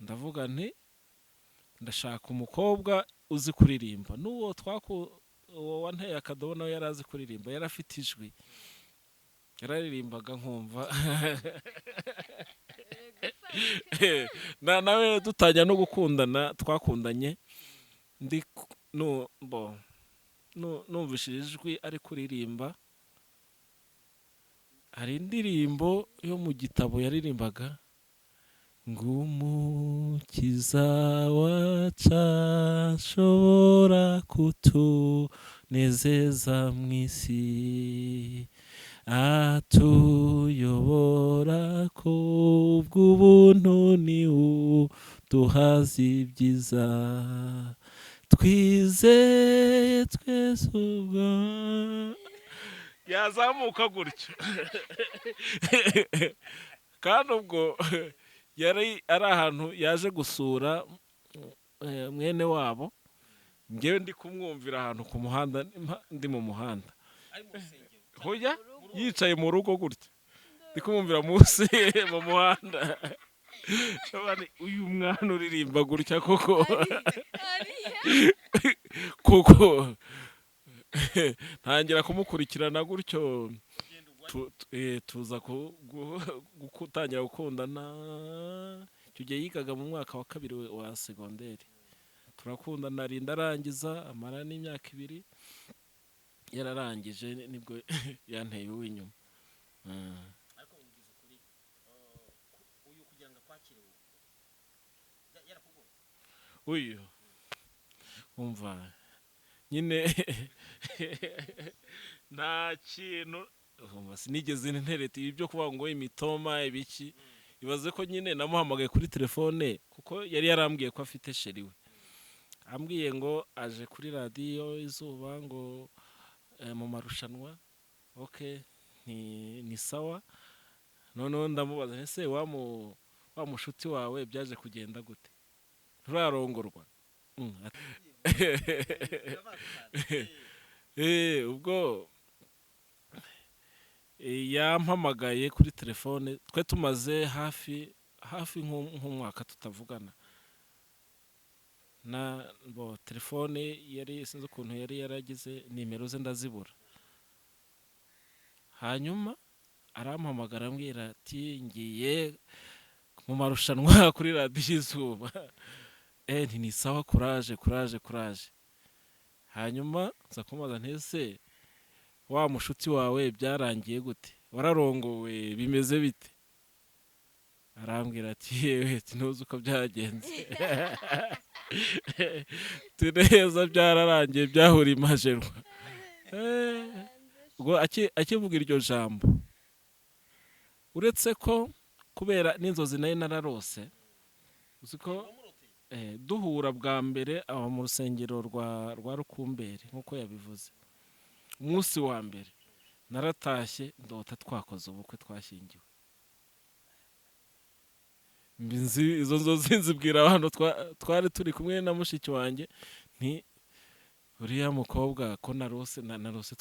S1: ndavuga nti ndashaka umukobwa uzi kuririmba n'uwo uwo wanteye akadobo nawe yari azi kuririmba yari afite ijwi yararirimbaga nkumva nawe dutajya no gukundana twakundanye ndi numvishije ijwi ari kuririmba. Hari indirimbo yo mu gitabo yaririmbaga ngo umukiza wacashobora kutunezeza mu isi atuyobora ko ubw'ubuntu ni uduhaza ibyiza twizeye twese ubwo yazamuka gutyo kandi ubwo yari ari ahantu yaje gusura mwene wabo ngewe ndi kumwumvira ahantu ku muhanda ndi mu muhanda hoya yicaye mu rugo gutyo ndi kumwumvira munsi mu muhanda uyu mwana uririmba gutya koko ntangira kumukurikirana gutyo tuza gutangira gukundana. Icyo gihe yigaga mu mwaka wa 2 wa segonderi turakundana rinda arangiza amara n'imyaka 2 yararangije nibwo yanteye uw'inyuma.
S3: Ariko ungize kuri uyu kugira ngo kwakire yarakugoye
S1: uyu umva nyine nta kintu sinigeze ntereta ibi byo kuvuga ngo imitoma ibiki ibaze ko nyine namuhamagaye kuri telefone kuko yari yarambwiye ko afite sheri we ambwiye ngo aje kuri radio Izuba ngo mu marushanwa ni sawa. Noneho ndamubaza ese wa mushuti wawe byaje kugenda gute turarongorwa ubwo yampamagaye kuri telefone twe tumaze hafi nk'umwaka tutavugana na telefone yari sinzi ukuntu yari yaragize nimero ze ndazibura. Hanyuma arampamagara ambwira ati ngiye mu marushanwa kuri radio Izuba ni sawa courage. Hanyuma nza kumubaza ntese wa mushuti wawe byarangiye gute wararongowe bimeze bite arambwira ati yewe tunoze uko byagenze tuneza byararangiye byahura imajerwa. Ubwo akivuga iryo jambo uretse ko kubera n'inzozi nayo nararose uziko duhura bwa mbere aho mu rusengero rwa Rukumberi nkuko yabivuze. Umunsi wa mbere naratashye ndota twakoze ubukwe twashyingiwe. Izo nzozi nzibwira abantu twari turi kumwe na mushiki wanjye nti uriya mukobwa ko narose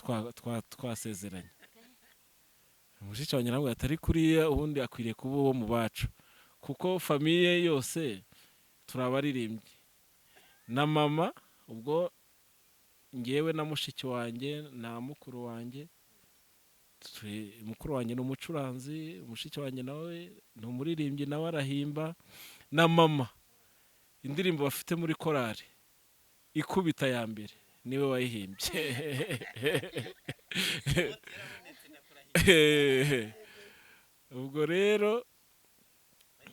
S1: twasezeranye. Mushiki wanjye nabwo atari kuriya ubundi akwiriye kuba uwo mu bacu kuko famiye yose turabaririmbye na mama ubwo ngewe na mushiki wanjye na mukuru wanjye mukuru wanjye ni umucuranzi, mushiki wanjye nawe ni umuririmbyi nawe arahimba, na mama indirimbo bafite muri korari ikubita ya mbere niwe wayihimbye. Ubwo rero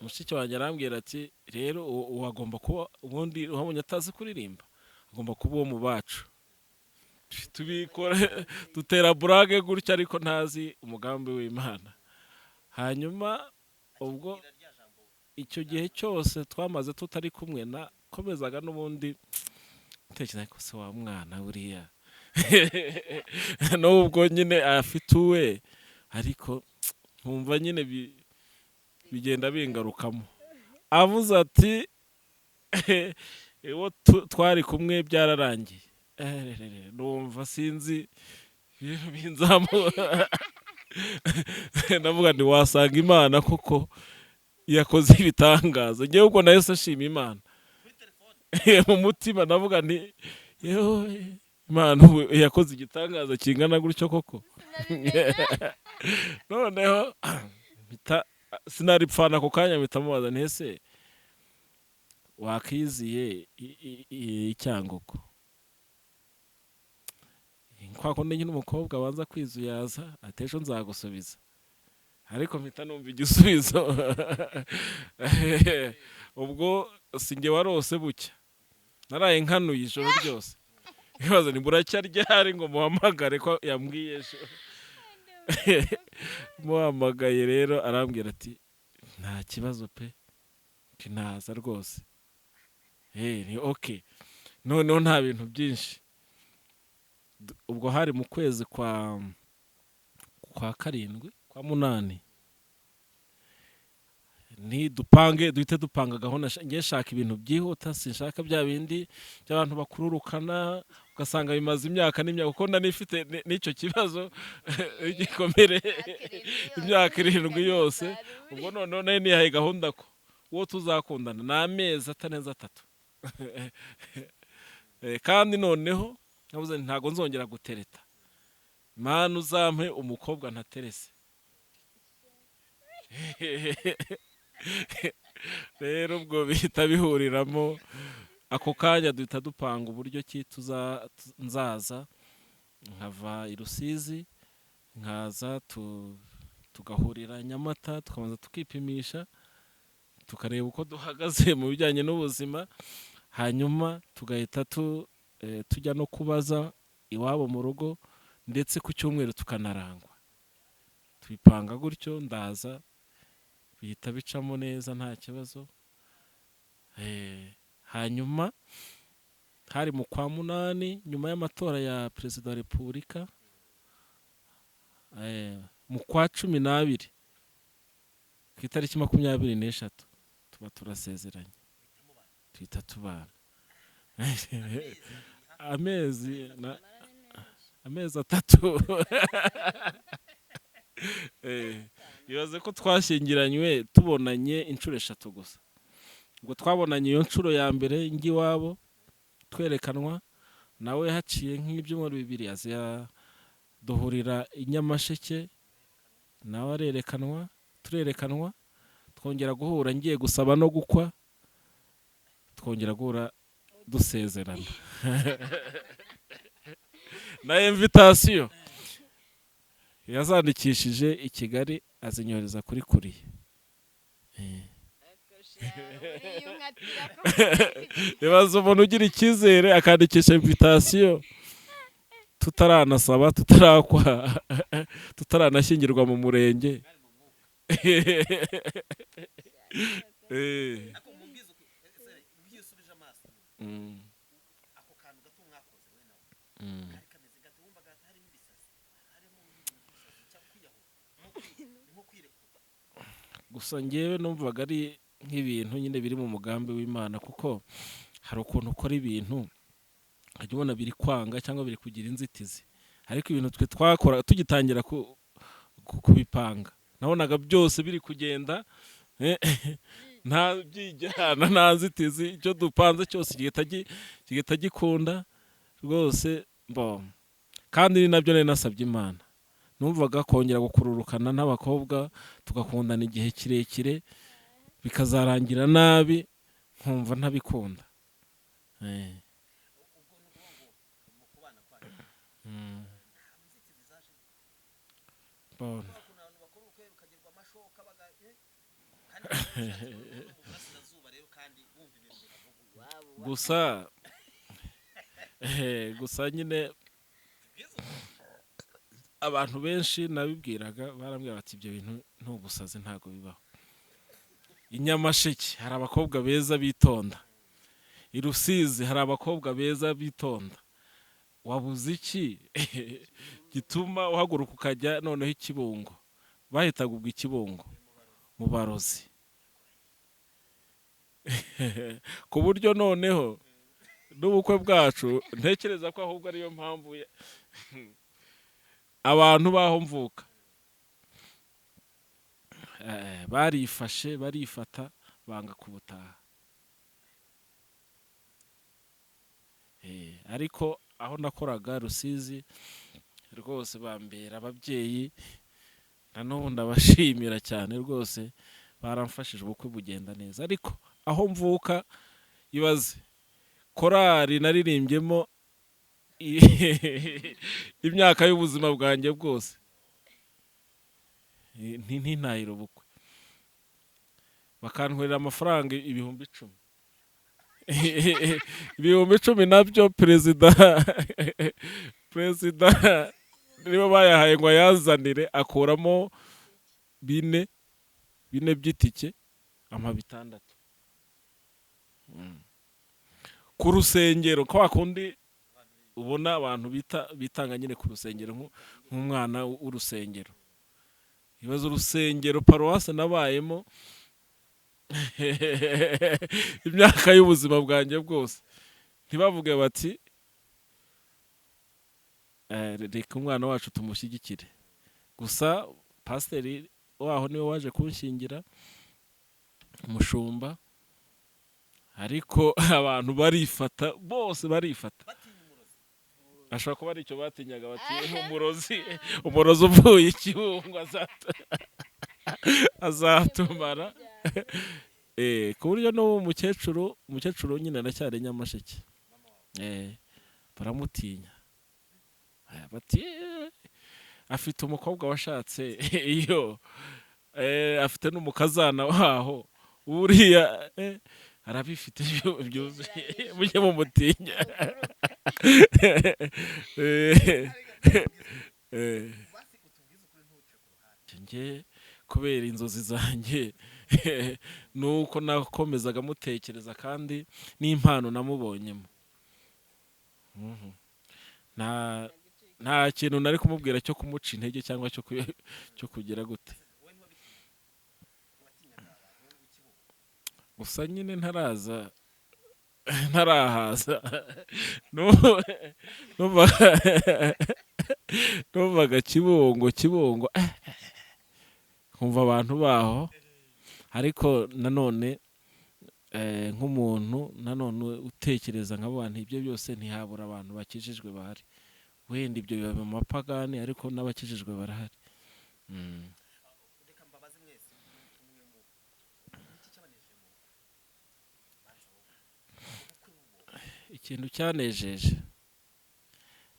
S1: mushiki wanjye arambwira ati rero uwagomba kuba ubundi uhabonye atazi kuririmba agomba kuba uwo mu bacu. Tubikora dutera burage gutya ariko ntazi umugambi w'Imana. Hanyuma ubwo icyo gihe cyose twamaze tutari kumwe nakomezaga n'ubundi ntekereza ko se wa mwana buriya nubwo nyine afite uwe ariko nkumva nyine bigenda bingarukamo. Avuze ati twari kumwe byararangiye. Numva sinzi binzamu. Navuga ndi wasanga Imana koko yakoze ibitangaza. Ngewe uko nahise ashima Imana mu mutima navuga nti yewe Imana yakoze igitangaza kingana gutyo koko. Noneho sinaripfana ako kanya mpita mubaza nti ese wakiziye icyangugu kwa kundi nyine umukobwa abanza kwizuyaza atesho nzagusubiza ariko mpita numva igisubizo. Ubwo singe warose bucya naraye nkanuye ijoro ryose ibaza ni buracya ryari ngo muhamagare ko yambwiye ejo. Muhamagaye rero arambwira ati nta kibazo pe naza rwose. Ni okay noneho nta bintu byinshi. Ubwo hari mu kwezi kwa karindwi kwa munani ni duhite dupanga gahunda. Ngiye shaka ibintu byihuta sinshaka bya bindi by'abantu bakururukana ugasanga bimaze imyaka n'imyaka kuko ndanifite n'icyo kibazo igikomere imyaka 7 yose. Ubwo none nihaye gahunda ko uwo tuzakundana n'amezi ataneze 3 kandi noneho navuze ntago nzongera gutereta Mana uzampe umukobwa ntaterese. Rero ubwo bihita bihuriramo ako kanya duhita dupanga uburyo ki nzaza nkava i Rusizi nkaza tugahurira Nyamata tukabanza tukipimisha tukareba uko duhagaze mu bijyanye n'ubuzima hanyuma tugahita tujya no kubaza iwabo mu rugo ndetse ku cyumweru tukanarangwa. Tubipanga gutyo ndaza bihita bicamo neza nta kibazo. Hanyuma hari mu kwa munani nyuma y'amatora ya Perezida wa Repubulika mu kwa 12 ku itariki 23 tuba turasezeranye tuhita tubana. Amezi 3 Ibaze ko twashyingiranywe tubonanye inshuro 3 gusa. Ubwo twabonanye iyo nshuro ya mbere ngi wabo twerekanwa nawe haciye nk'ibyumweru 2 aziya duhurira inyamasheke nawe arerekanwa turerekanwa twongera guhura ngiye gusaba no gukwa twongera guhura dusezerana. Na invitation yazandikishije i Kigali azinyoreza kuri kuriye. Ibaze umuntu ugira icyizere akandikisha invitation tutaranasaba tutarakwa tutaranashyingirwa mu murenge.
S3: ako kantu gato mwakoze we nawe kari kameze gato wumvaga harimo ibisazi harimo ibisazi cyangwa kwiyahura nko kwirekura
S1: gusa ngewe numvaga ari nk'ibintu nyine biri mu mugambi w'Imana kuko hari ukuntu ukora ibintu ukajya ubona biri kwanga cyangwa biri kugira inzitizi ariko ibintu twe twakora tugitangira kubipanga nabonaga byose biri kugenda nta byijyana nta nzitizi icyo dupanze cyose kigahita gikunda rwose kandi ni nabyo nari nasabye Imana numvaga kongera gukururukana n'abakobwa tugakundana igihe kirekire bikazarangira nabi nkumva ntabikunda gusa nyine abantu benshi nabibwiraga barambwira bati ibyo bintu ntugusaze ntago bibaho. I Nyamasheke hari abakobwa beza bitonda, i Rusizi hari abakobwa beza bitonda, wabuze iki gituma uhaguruka ukajya noneho i Kibungo? Bahitaga ubwo i Kibungo mu barozi ku buryo noneho n'ubukwe bwacu ntekereza ko ahubwo ariyo mpamvu abantu baho mvuka barifashe barifata banga kubutaha. Ariko aho nakoraga Rusizi rwose bambera ababyeyi, nanone ndabashimira cyane rwose, baramfashije ubukwe bugenda neza. Ariko aho mvuka ibaze korari naririmbyemo imyaka y'ubuzima bwanjye bwose ntintahira ubukwe, bakantwerera amafaranga 10,000. Ibihumbi 10 nabyo perezida nibo bayahaye ngo yazanire, akuramo 4 by'itike ama 6 ku rusengero. Kwa kundi ubona abantu bitanga nyine ku rusengero nk'umwana w'urusengero. Ibaze urusengero paruwase nabayemo imyaka y'ubuzima bwanjye bwose, ntibavuge bati reka umwana wacu tumushyigikire. Gusa pasiteri waho niwe waje kunshingira, umushumba. Ariko abantu barifata, bose barifata. Ashobora kuba ari icyo batinyaga, bati umurozi uvuye i Kibungo azatumara. Ku buryo no umukecuru nyine aracyari Nyamasheke, baramutinya, bati afite umukobwa washatse iyo afite n'umukazana waho, uriya arabifite byuzuye, mujye mumutinya. Nge kubera inzozi zanjye nuko nakomezaga mutekereza, kandi n'impano namubonyemo. Nta kintu nari kumubwira cyo kumuca intege cyangwa cyo kugira gute. Gusa nyine ntarahaza numvaga Kibungo nkumva abantu baho. Ariko nanone nk'umuntu nanone utekereza nk'abantu, ibyo byose ntihabura abantu bakijijwe bahari. Wenda ibyo biba mu mapagani, ariko n'abakijijwe barahari. Ikintu cyanejeje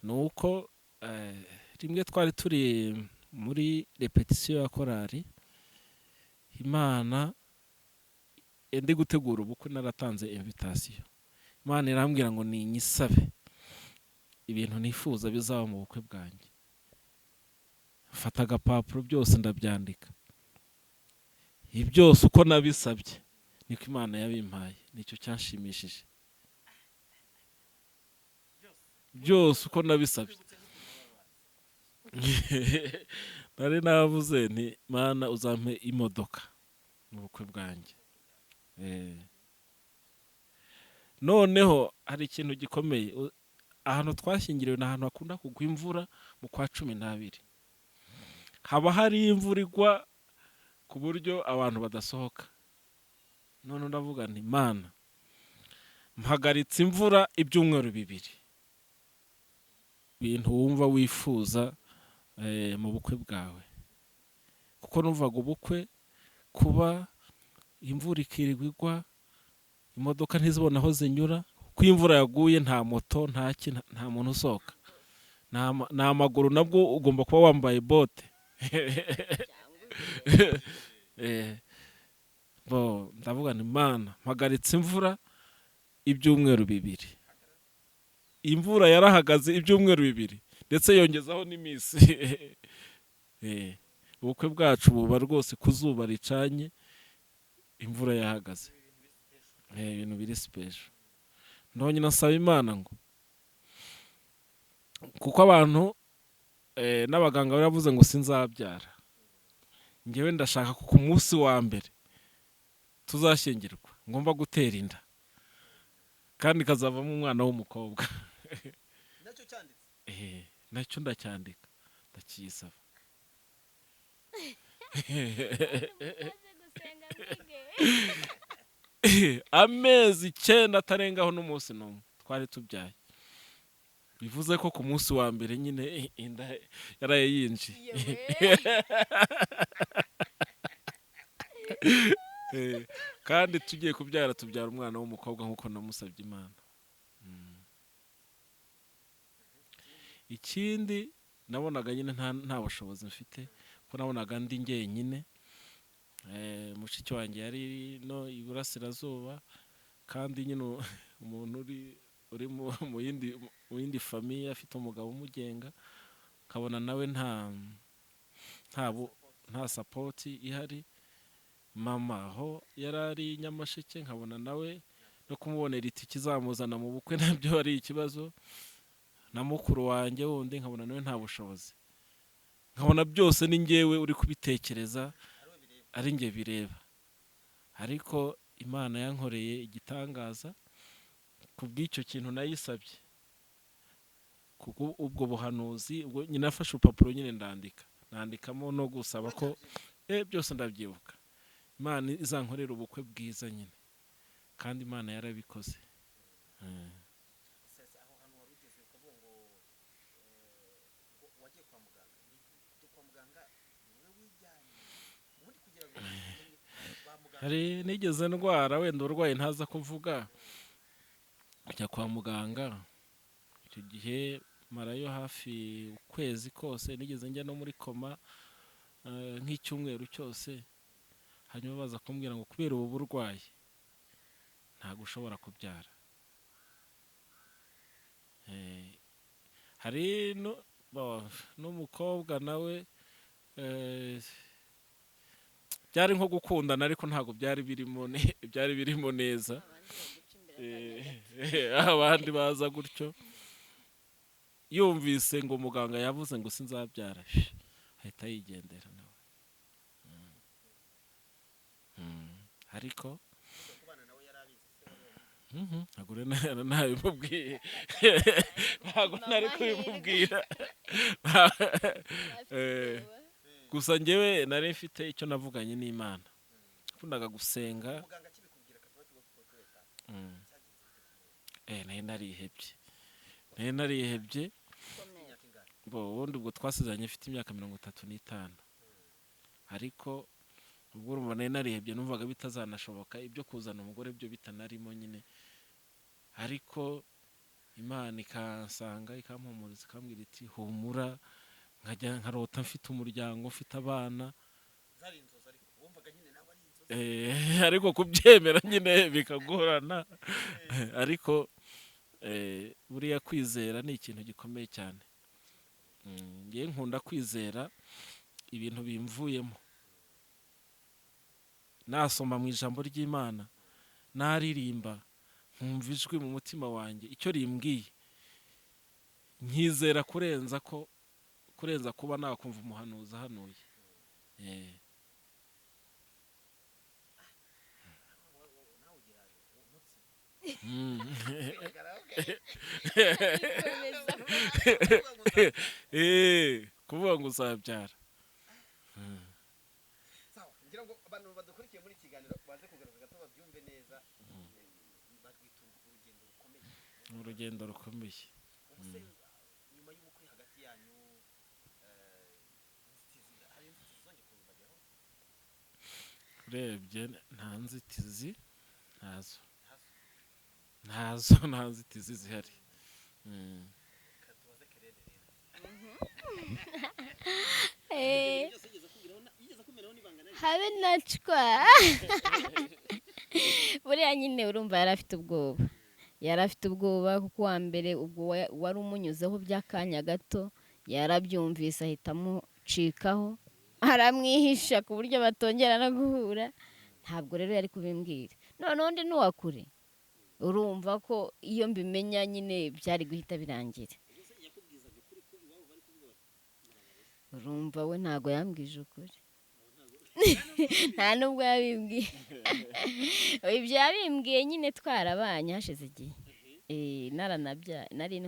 S1: ni uko rimwe twari turi muri repetisiyo ya korari, Imana ndi gutegura ubukwe, naratanze invitation. Imana irambwira ngo ninyisabe ibintu nifuza bizaba mu bukwe bwanjye. Mfata agapapuro byose ndabyandika, byose uko nabisabye niko Imana yabimpaye. Nicyo cyanshimishije. byose uko nabisabye. Nari navuze nti Mana uzampe imodoka mu bukwe bwanjye. Noneho hari ikintu gikomeye, ahantu twashyingiriwe ni ahantu hakunda kugwa imvura mu kwa 12. Haba hari imvura igwa ku buryo abantu badasohoka. None ndavuga nti Mana mpagaritse imvura ibyumweru 2. Bintu wumva wifuza mu bukwe bwawe. Kuko numvaga ubukwe kuba imvura ikirirwa igwa, imodoka ntizibona aho zinyura, ko imvura yaguye nta moto nta muntu usohoka, nta maguru nabwo ugomba kuba wambaye bote. Ndavuga nti Mana mpagaritse imvura ibyumweru 2. Imvura yarahagaze ibyumweru 2 ndetse yongezaho n'iminsi. Ubukwe bwacu buba rwose ku zuba ricanye, imvura yahagaze. Ibintu biri special. Ndonye nasaba Imana ngo kuko abantu n'abaganga baravuze ngo sinzabyara, ngewe ndashaka ko ku munsi wa mbere tuzashyingirwa ngomba gutera inda kandi kazavamo umwana w'umukobwa.
S3: nacyo cyanditse
S1: Nacyo ndacyandika ndakiyisaba. Amezi 9 atarengaho n'umunsi n'umwe twari tubyaye. Bivuze ko ku munsi wa mbere nyine inda yaraye yinjiye. Kandi tugiye kubyara tubyara umwana w'umukobwa nkuko namusabye Imana. Ikindi nabonaga nyine nta bushobozi mfite, ko nabonaga ndi njyenyine. Mushiki wanjye yari no iburasirazuba, kandi nyine umuntu uri mu yindi famille afite umugabo umugenga, nkabona nawe nta support ihari. Mama aho yarari Nyamasheke, nkabona nawe no kumubonera itike izamuzana mu bukwe nabyo ari ikibazo. Na mukuru wanjye wundi nkabona nawe nta bushobozi. Nkabona byose ni njyewe uri kubitekereza, ari njye bireba. Ariko Imana yankoreye igitangaza kubw'icyo kintu nayisabye. Kuko ubwo buhanuzi, ubwo nyine nafashe urupapuro nyine nandikamo no gusaba ko byose ndabyibuka. Imana izankorera ubukwe bwiza nyine, kandi Imana yarabikoze. Hari nigeze ndwara, wenda urwaye ntaza kuvuga, njya kwa muganga. Icyo gihe marayo hafi ukwezi kose, nigeze njya no muri koma nk'icyumweru cyose. Hanyuma baza kumbwira ngo kubera ubu burwayi ntabwo ushobora kubyara. Hari n'umukobwa nawe byari nko gukundana, ariko ntabwo byari birimo neza. Abandi baza gutyo, yumvise ngo muganga yavuze ngo sinzabyara, ahita yigendera nawe. Ariko ntabwo nabimubwiye, ntabwo nari kubimubwira. Gusa njyewe nari mfite icyo navuganye n'Imana, nakundaga gusenga. Nari narihebye. Ubundi ubwo twasezeranye mfite imyaka 35, ariko ubwo urumva nari narihebye, numvaga bitazanashoboka ibyo kuzana umugore byo bitanarimo nyine. Ariko Imana ikansanga ikampumuriza, ikambwira iti humura, nkajya nkarota mfite umuryango, mfite abana. Ariko kubyemera nyine bikagorana. Ariko buriya kwizera ni ikintu gikomeye cyane. Ngiye nkunda kwizera ibintu bimvuyemo. Nasoma mu ijambo ry'Imana, naririmba, nkumva ijwi mu mutima wanjye icyo rimbwiye, nkizera kurenza kuba nakumva umuhanuzi ahanuye. Kuvuga ngo uzabyara.
S3: Sawa, ngira ngo abantu badukurikiye muri kiganiro baze kugaragaza gato babyumve neza. Bagwita urugendo rukomeye.
S1: Urugendo rukomeye.
S3: Nyuma y'ubukwe hagati yanyu hari inzitizi zonge kubibageraho?
S1: Urebye nta nzitizi ntazo. Nta nzitizi zihari.
S3: Katubaze Kerere rero.
S2: Habe nacwa buriya nyine urumva yari afite ubwoba kuko wa mbere ubwo wari umunyuzeho by'akanya gato yarabyumvise ahita amucikaho aramwihisha ku buryo batongera no guhura. Ntabwo rero yari kubimbwira. noneho undi n'uwakure urumva ko iyo mbimenya nyine byari guhita birangira. Urumva we ntago yambwije ukuri. Nta nubwo yabimbwiye. Ibyo yabimbwiye nyine twarabanye hashize igihe. Nari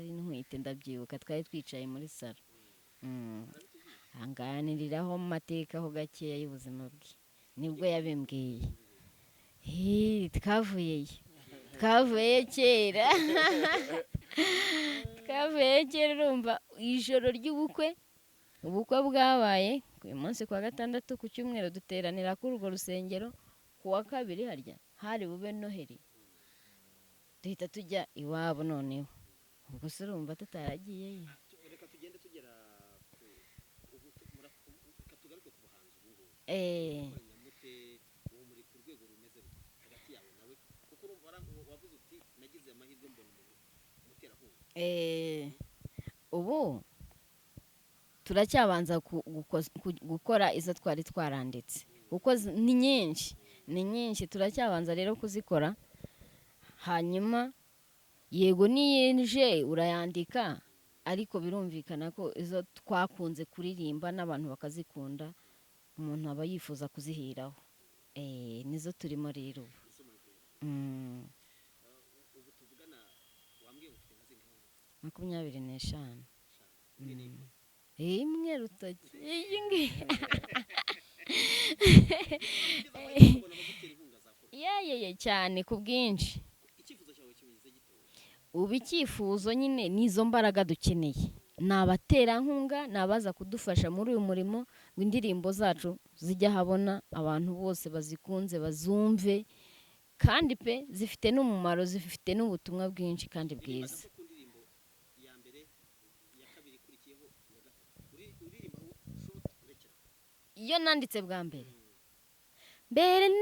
S2: ntwite ndabyibuka twari twicaye muri salo. Anganiriraho mu mateka ho gakeya y'ubuzima bwe. Nibwo yabimbwiye. Twavuye kera. Twavuye kera urumva ijoro ry'ubukwe bwabaye ku munsi kwa gatandatu ku cyumweru duteranira kuri urwo rusengero ku wa kabiri harya hari bube Noheli duhita tujya iwabo. Noneho ubwo se urumva tutaragiyeyo.
S3: Reka tugende tugera tugaruke ku buhanzi ubu ngubu. Nyamute ubu muri ku rwego rumeze hagati yawe nawe kuko urumva wavuze uti nagize amahirwe mbona umuterankunga.
S2: Ubu turacyabanza gukora izo twari twaranditse kuko ni nyinshi turacyabanza rero kuzikora. Hanyuma yego niyinje urayandika ariko birumvikana ko izo twakunze kuririmba n'abantu bakazikunda umuntu aba yifuza kuzihiraho. Nizo turimo rero ubu.
S3: Ubu tuvugana wambwiye ufite nka zingahe?
S2: 25. Imwe rutoki. Iyi ngiyi. Cyane ku bwinshi.
S3: Icyifuzo cyawe kimeze gito?
S2: Ubu icyifuzo nyine nizo mbaraga dukeneye. Ni abaterankunga, ni abaza kudufasha muri uyu murimo ngo indirimbo zacu zijya habona abantu bose bazikunze bazumve kandi pe zifite n'umumaro, zifite n'ubutumwa bwinshi kandi bwiza. Iyo nanditse bwa mbere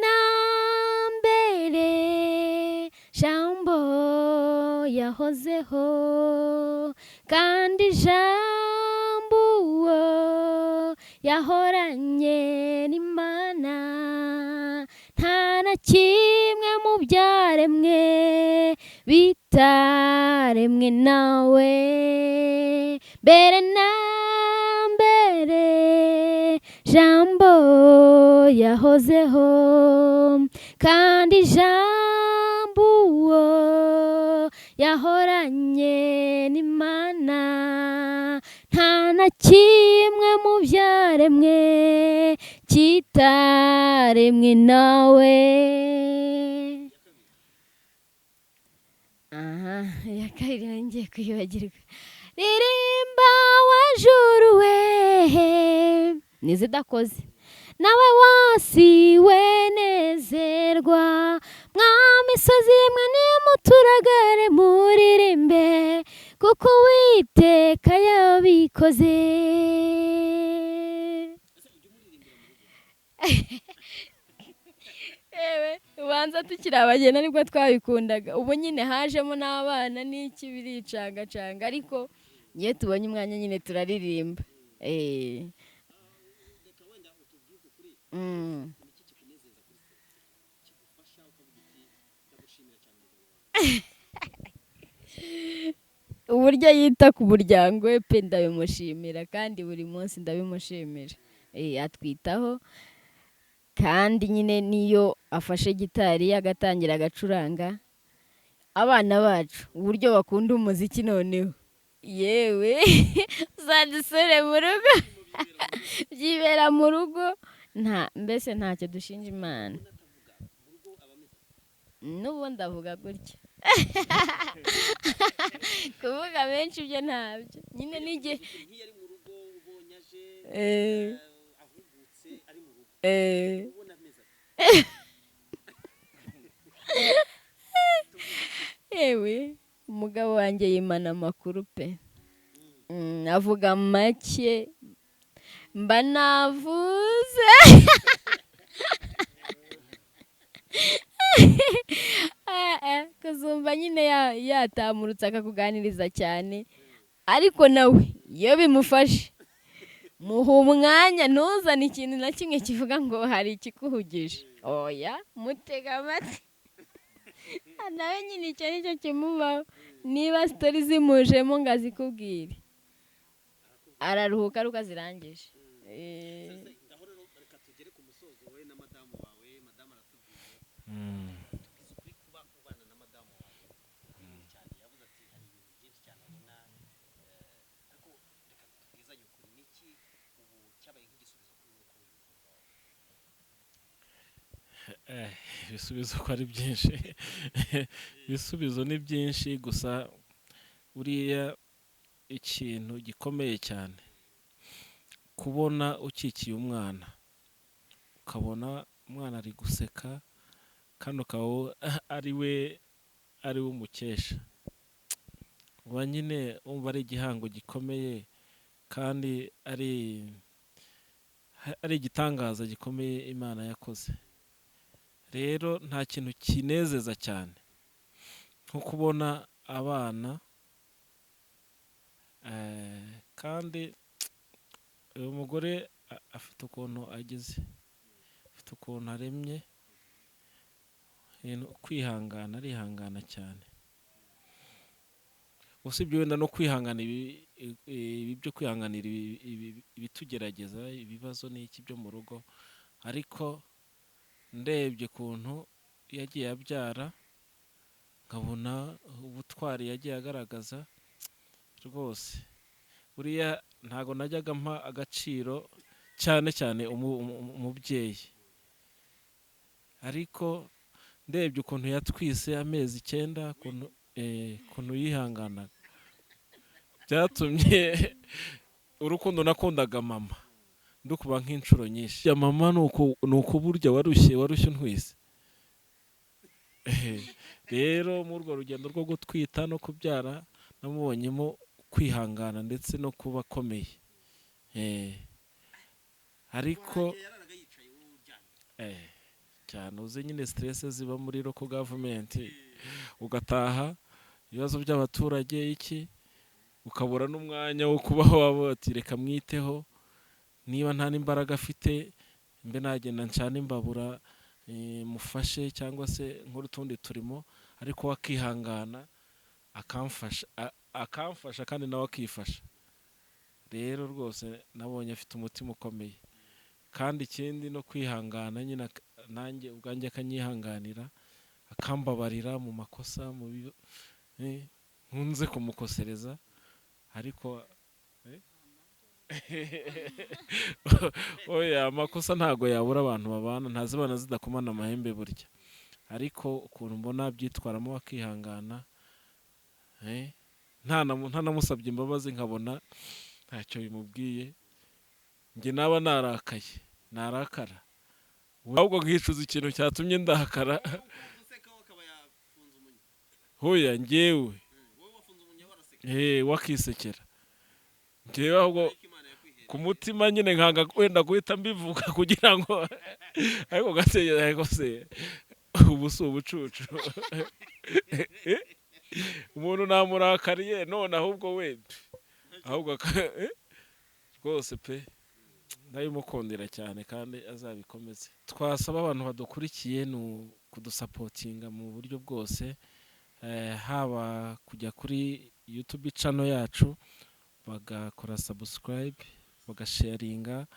S2: na mbere jambo yahozeho kandi jambo uwo yahoranye n'Imana nta na kimwe mu byaremwe bitaremwe nawe. Mbere na mbere jambo yahozeho kandi jambo uwo yahoranye n'Imana nta na kimwe mu byaremwe kitaremwe nawe. Ya kabiri ngiye kwibagirwa. Ririmba wajuru we nizidakoze nawe wasiwe nezerwa mwa misozi mwe nimuturagare muririmbe kuko Uwiteka yabikoze. Ubanza tukiri abageni nibwo twabikundaga. Ubu nyine hajemo n'abana n'iki biricangacanga ariko iyo tubonye umwanya nyine turaririmba. uburyo yita ku muryango we pe ndabimushimira kandi buri munsi ndabimushimira. Atwitaho kandi nyine niyo afashe gitari agatangira agacuranga abana bacu uburyo bakunda umuziki noneho yewe uzadusore mu rugo byibera mu rugo mbese ntacyo dushinja Imana n'ubundi avuga gutya kuvuga benshi ibyo ntabyo nyine n'igihe yewe umugabo wanjye yimana amakuru pe avuga make mba navuze kuzumva nyine yatamurutse akakuganiriza cyane ariko nawe iyo bimufashe muha umwanya ntuzane ikintu na kimwe kivuga ngo hari ikikuhugije oya mutega amatwi nawe nyine icyo nicyo kimubaho niba sitori zimujemo ngo azikubwire araruhuka ari uko azirangije.
S1: ibisubizo ko ari byinshi ibisubizo ni byinshi gusa buriya ikintu gikomeye cyane kubona ukikiye umwana ukabona umwana ari guseka kandi ukaba ari we umukesha uba nyine wumva ari igihango gikomeye kandi ari igitangaza gikomeye Imana yakoze. Rero nta kintu kinezeza cyane nko kubona abana kandi uyu mugore afite ukuntu agize afite ukuntu aremye kwihangana arihangana cyane usibye wenda no kwihangana ibi byo kwihanganira ibitugerageza ibibazo n'iki byo mu rugo ariko ndebye ukuntu yagiye abyara nkabona ubutwari yagiye agaragaza rwose buriya ntago najyaga mpa agaciro cyane cyane umubyeyi ariko ndebye ukuntu yatwise amezi 9 ukuntu yihangana byatumye urukundo nakundaga mama ndukuba nk'inshuro nyinshi ya mama nuko burya warushye untwise rero muri urwo rugendo rwo gutwita no kubyara namubonyemo kwihangana ndetse no kuba akomeye ariko cyane uzi nyine stress ziba muri local government ugataha ibibazo by'abaturage iki ukabura n'umwanya wo kubaho wabati reka mwiteho niba nta n'imbaraga afite mbe nagenda ncana imbabura mufashe cyangwa se nk'urutundi turimo ariko wakihangana akamfasha kandi nawe akifasha rero rwose nabonye afite umutima ukomeye kandi ikindi no kwihangana nyine nanjye ubwanjye akanyihanganira akambabarira mu makosa nkunze kumukosereza ariko oya amakosa ntago yabura abantu babana ntazibana zidakomana amahembe burya ariko ukuntu mbona byitwaramo akihangana ntanamusabye imbabazi nkabona ntacyo bimubwiye njye naba narakara ahubwo nkicuza ikintu cyatumye ndakara hoya njyewe wakisekera njyewe ahubwo ku mutima nyine nkanga wenda guhita mbivuga kugira ngo ariko gategera ariko se ubu si ubucucu umuntu namurakariye none ahubwo wenda ahubwo rwose pe ndabimukundira cyane kandi azabikomeze twasaba abantu badukurikiye ni kudusapotinga mu buryo bwose haba kujya kuri YouTube channel yacu bagakora subscribe bagasharinga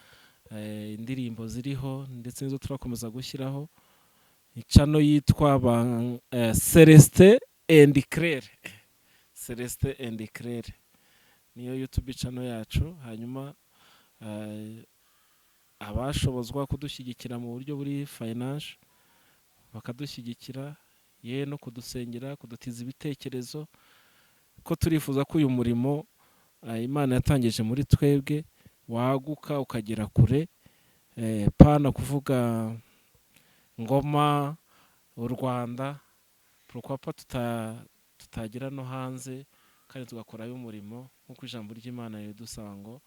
S1: indirimbo ziriho ndetse nizo turakomeza gushyiraho. Channel yitwa Celestin and Claire. Celestin and Claire niyo YouTube channel yacu. Hanyuma abashobozwa kudushyigikira mu buryo buri financial bakadushyigikira no kudusengera kudutiza ibitekerezo ko turifuza ko uyu murimo Imana yatangije muri twebwe waguka ukagera kure, pana kuvuga ngoma u Rwanda pourquoi tutagira no hanze kandi tugakora y'umurimo nkuko ijambo ry'Imana ridusaba ngo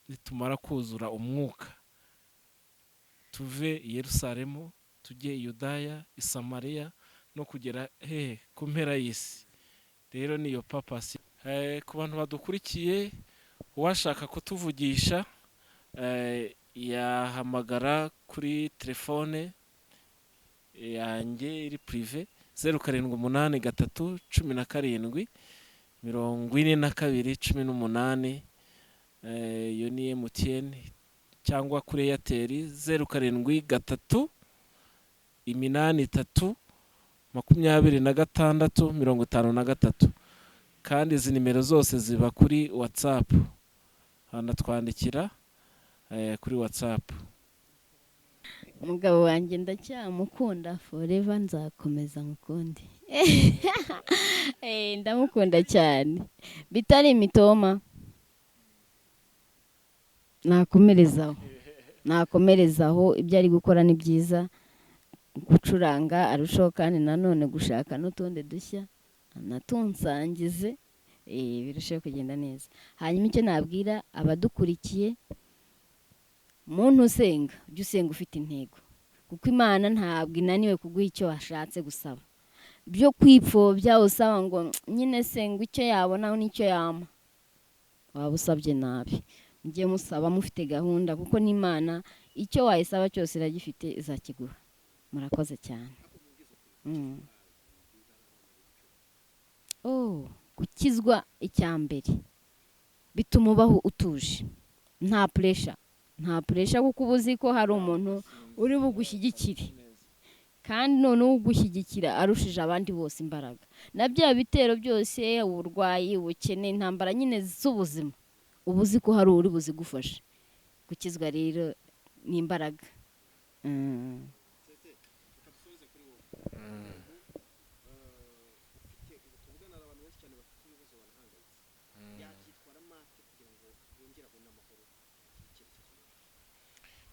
S1: nitumara kuzura umwuka tuve i Yerusalemu tujye i Yudaya i Samariya no kugera ku mpera y'isi. Rero niyo purpose. Ku bantu badukurikiye uwashaka kutuvugisha yahamagara kuri telefone yanjye iri prive 0783174218 iyo ni MTN cyangwa kuri Airtel 0783235653 kandi izi nimero zose ziba kuri WhatsApp. Hanatwandikira kuri WhatsApp.
S2: Umugabo wanjye ndacyamukunda forever nzakomeza mukundi. Ndamukunda cyane. Bitari imitoma. Nakomerezaho ibyo ari gukora ni byiza, gucuranga arushaho kandi nanone gushaka n'utundi dushya natunsangize birushaho kugenda neza. Hanyuma icyo nabwira abadukurikiye, muntu usenga ujye usenga ufite intego, kuko Imana ntabwo inaniwe kuguha icyo washatse gusaba. Byo kwipfobya usaba ngo nyine senga icyo yabona n'icyo yama, waba usabye nabi. Mujye musaba mufite gahunda, kuko n'Imana icyo wayisaba cyose iragifite izakiguha. Murakoze cyane. Gukizwa icyambere bituma ubaho utuje, nta pressure kuko ubuzi ko hari umuntu uri bugushyigikire, kandi none ugushyigikira arushije abandi bose imbaraga. Na bya bitero byose, uburwayi, ubukene, intambara nyine z'ubuzima, ubuzi ko hari uri buzigufashe. Gukizwa rero ni imbaraga.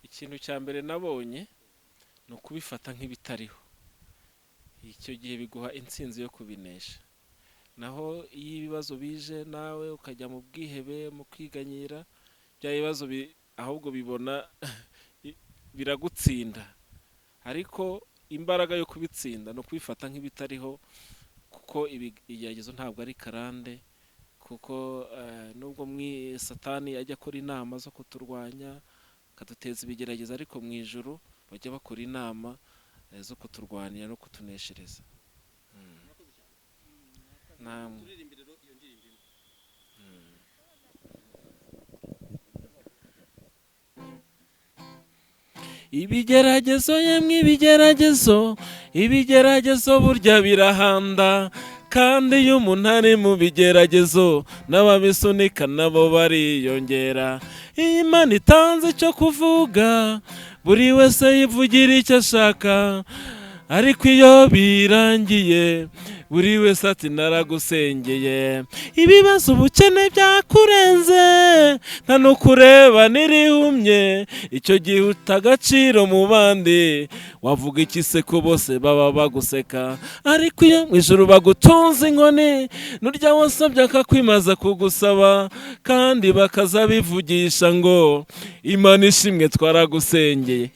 S1: Ikintu cya mbere nabonye no kubifata nk'ibitariho. Icyo gihe biguha intsinzi yo kubinesha. Naho iyo ibibazo bije nawe ukajya mu bwihebe mu kwiganyira, bya bibazo ahubwo bibona biragutsinda. Ariko imbaraga yo kubitsinda no kubifata nk'ibitariho, kuko ibigeragezo ntabwo ari karande, kuko nubwo Satani ajya akora inama zo kuturwanya akaduteza ibigeragezo, ariko mu ijuru bajya bakora inama zo kuturwanira no kutuneshereza. Ibigeragezo yemwe ibigeragezo burya birahanda, kandi iyo umuntu ari mu bigeragezo n'ababisunika nabo bariyongera. Imana itanze icyo kuvuga, buri wese yivugira icyo ashaka, ariko iyo birangiye buri wese ati naragusengeye. Ibibazo ubukene byakurenze, nta no kureba nirihumye, icyo gihe utagaciro mu bandi, wavuga iki se ko bose baba baguseka. Ariko iyo mu ijuru bagutunze inkoni, nurya wasabye akakwimaza kugusaba, kandi bakaza bivugisha ngo Imana ishimwe twaragusengeye.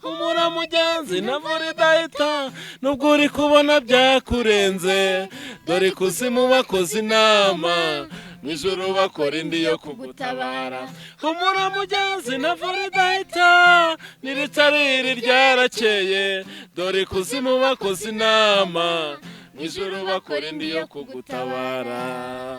S1: Humura mugenzi navura idahita, nubwo uri kubona byakurenze, dore kuzimu bakoze inama, nijoro bakora indi yo kugutabara. Humura mugenzi navura idahita, n'iritariri ryarakeye, dore kuzimu bakoze inama, ijuru bakora indi yo kugutabara.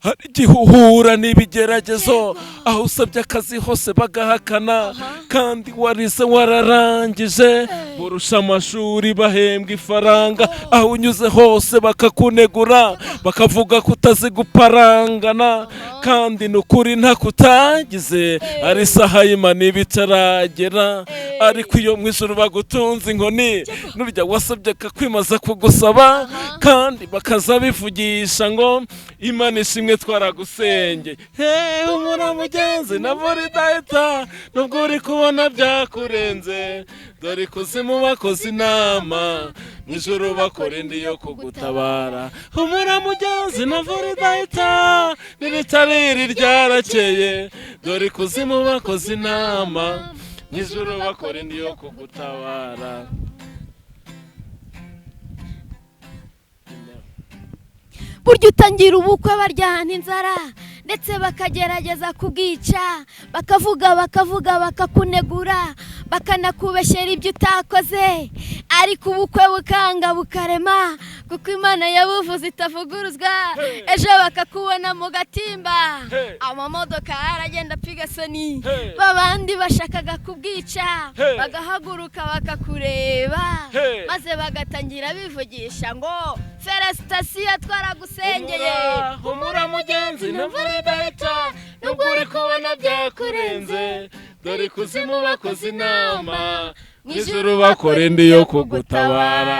S1: Hari igihe uhura n'ibigeragezo aho usabye akazi hose bagahakana kandi warize wararangije burusha amashuri bahembwa ifaranga aho unyuze hose bakakunegura bakavuga ko utazi guparangana kandi n'ukuri ntakutagize ari isaha y'Imana ibitaragera ariko iyo mu ijuru bagutunze inkoni nurya wasabye kakwimaza kugusaba kandi bakaza bivugisha ngo Imana ishimwe twaragusenge. Hey humura mugenzi navura idahita nubwo uri kubona byakurenze dore kuzimu bakoze inama mw'ijuru bakora indi yo kugutabara. Humura mugenzi navura idahita n'iritariri ryarakeye dore kuzimu bakoze inama mw'ijuru bakora indi yo kugutabara.
S2: burya utangira ubukwe baryana inzara ndetse bakagerageza kubwica bakavuga bakakunegura bakanakubeshyera ibyo utakoze ariko ubukwe bukanga bukarema kuko Imana yabuvuze itavuguruzwa ejo bakakubona mu gatimba amamodoka aragenda piga soni babandi bashakaga kubwica bagahaguruka bakakureba maze bagatangira bivugisha ngo felicitation twaragusengeye.
S1: Humura mugenzi navura idahita nubwo uri kubona byakurenze dore kuzimu bakoze inama mw'ijuru bakora indi yo kugutabara.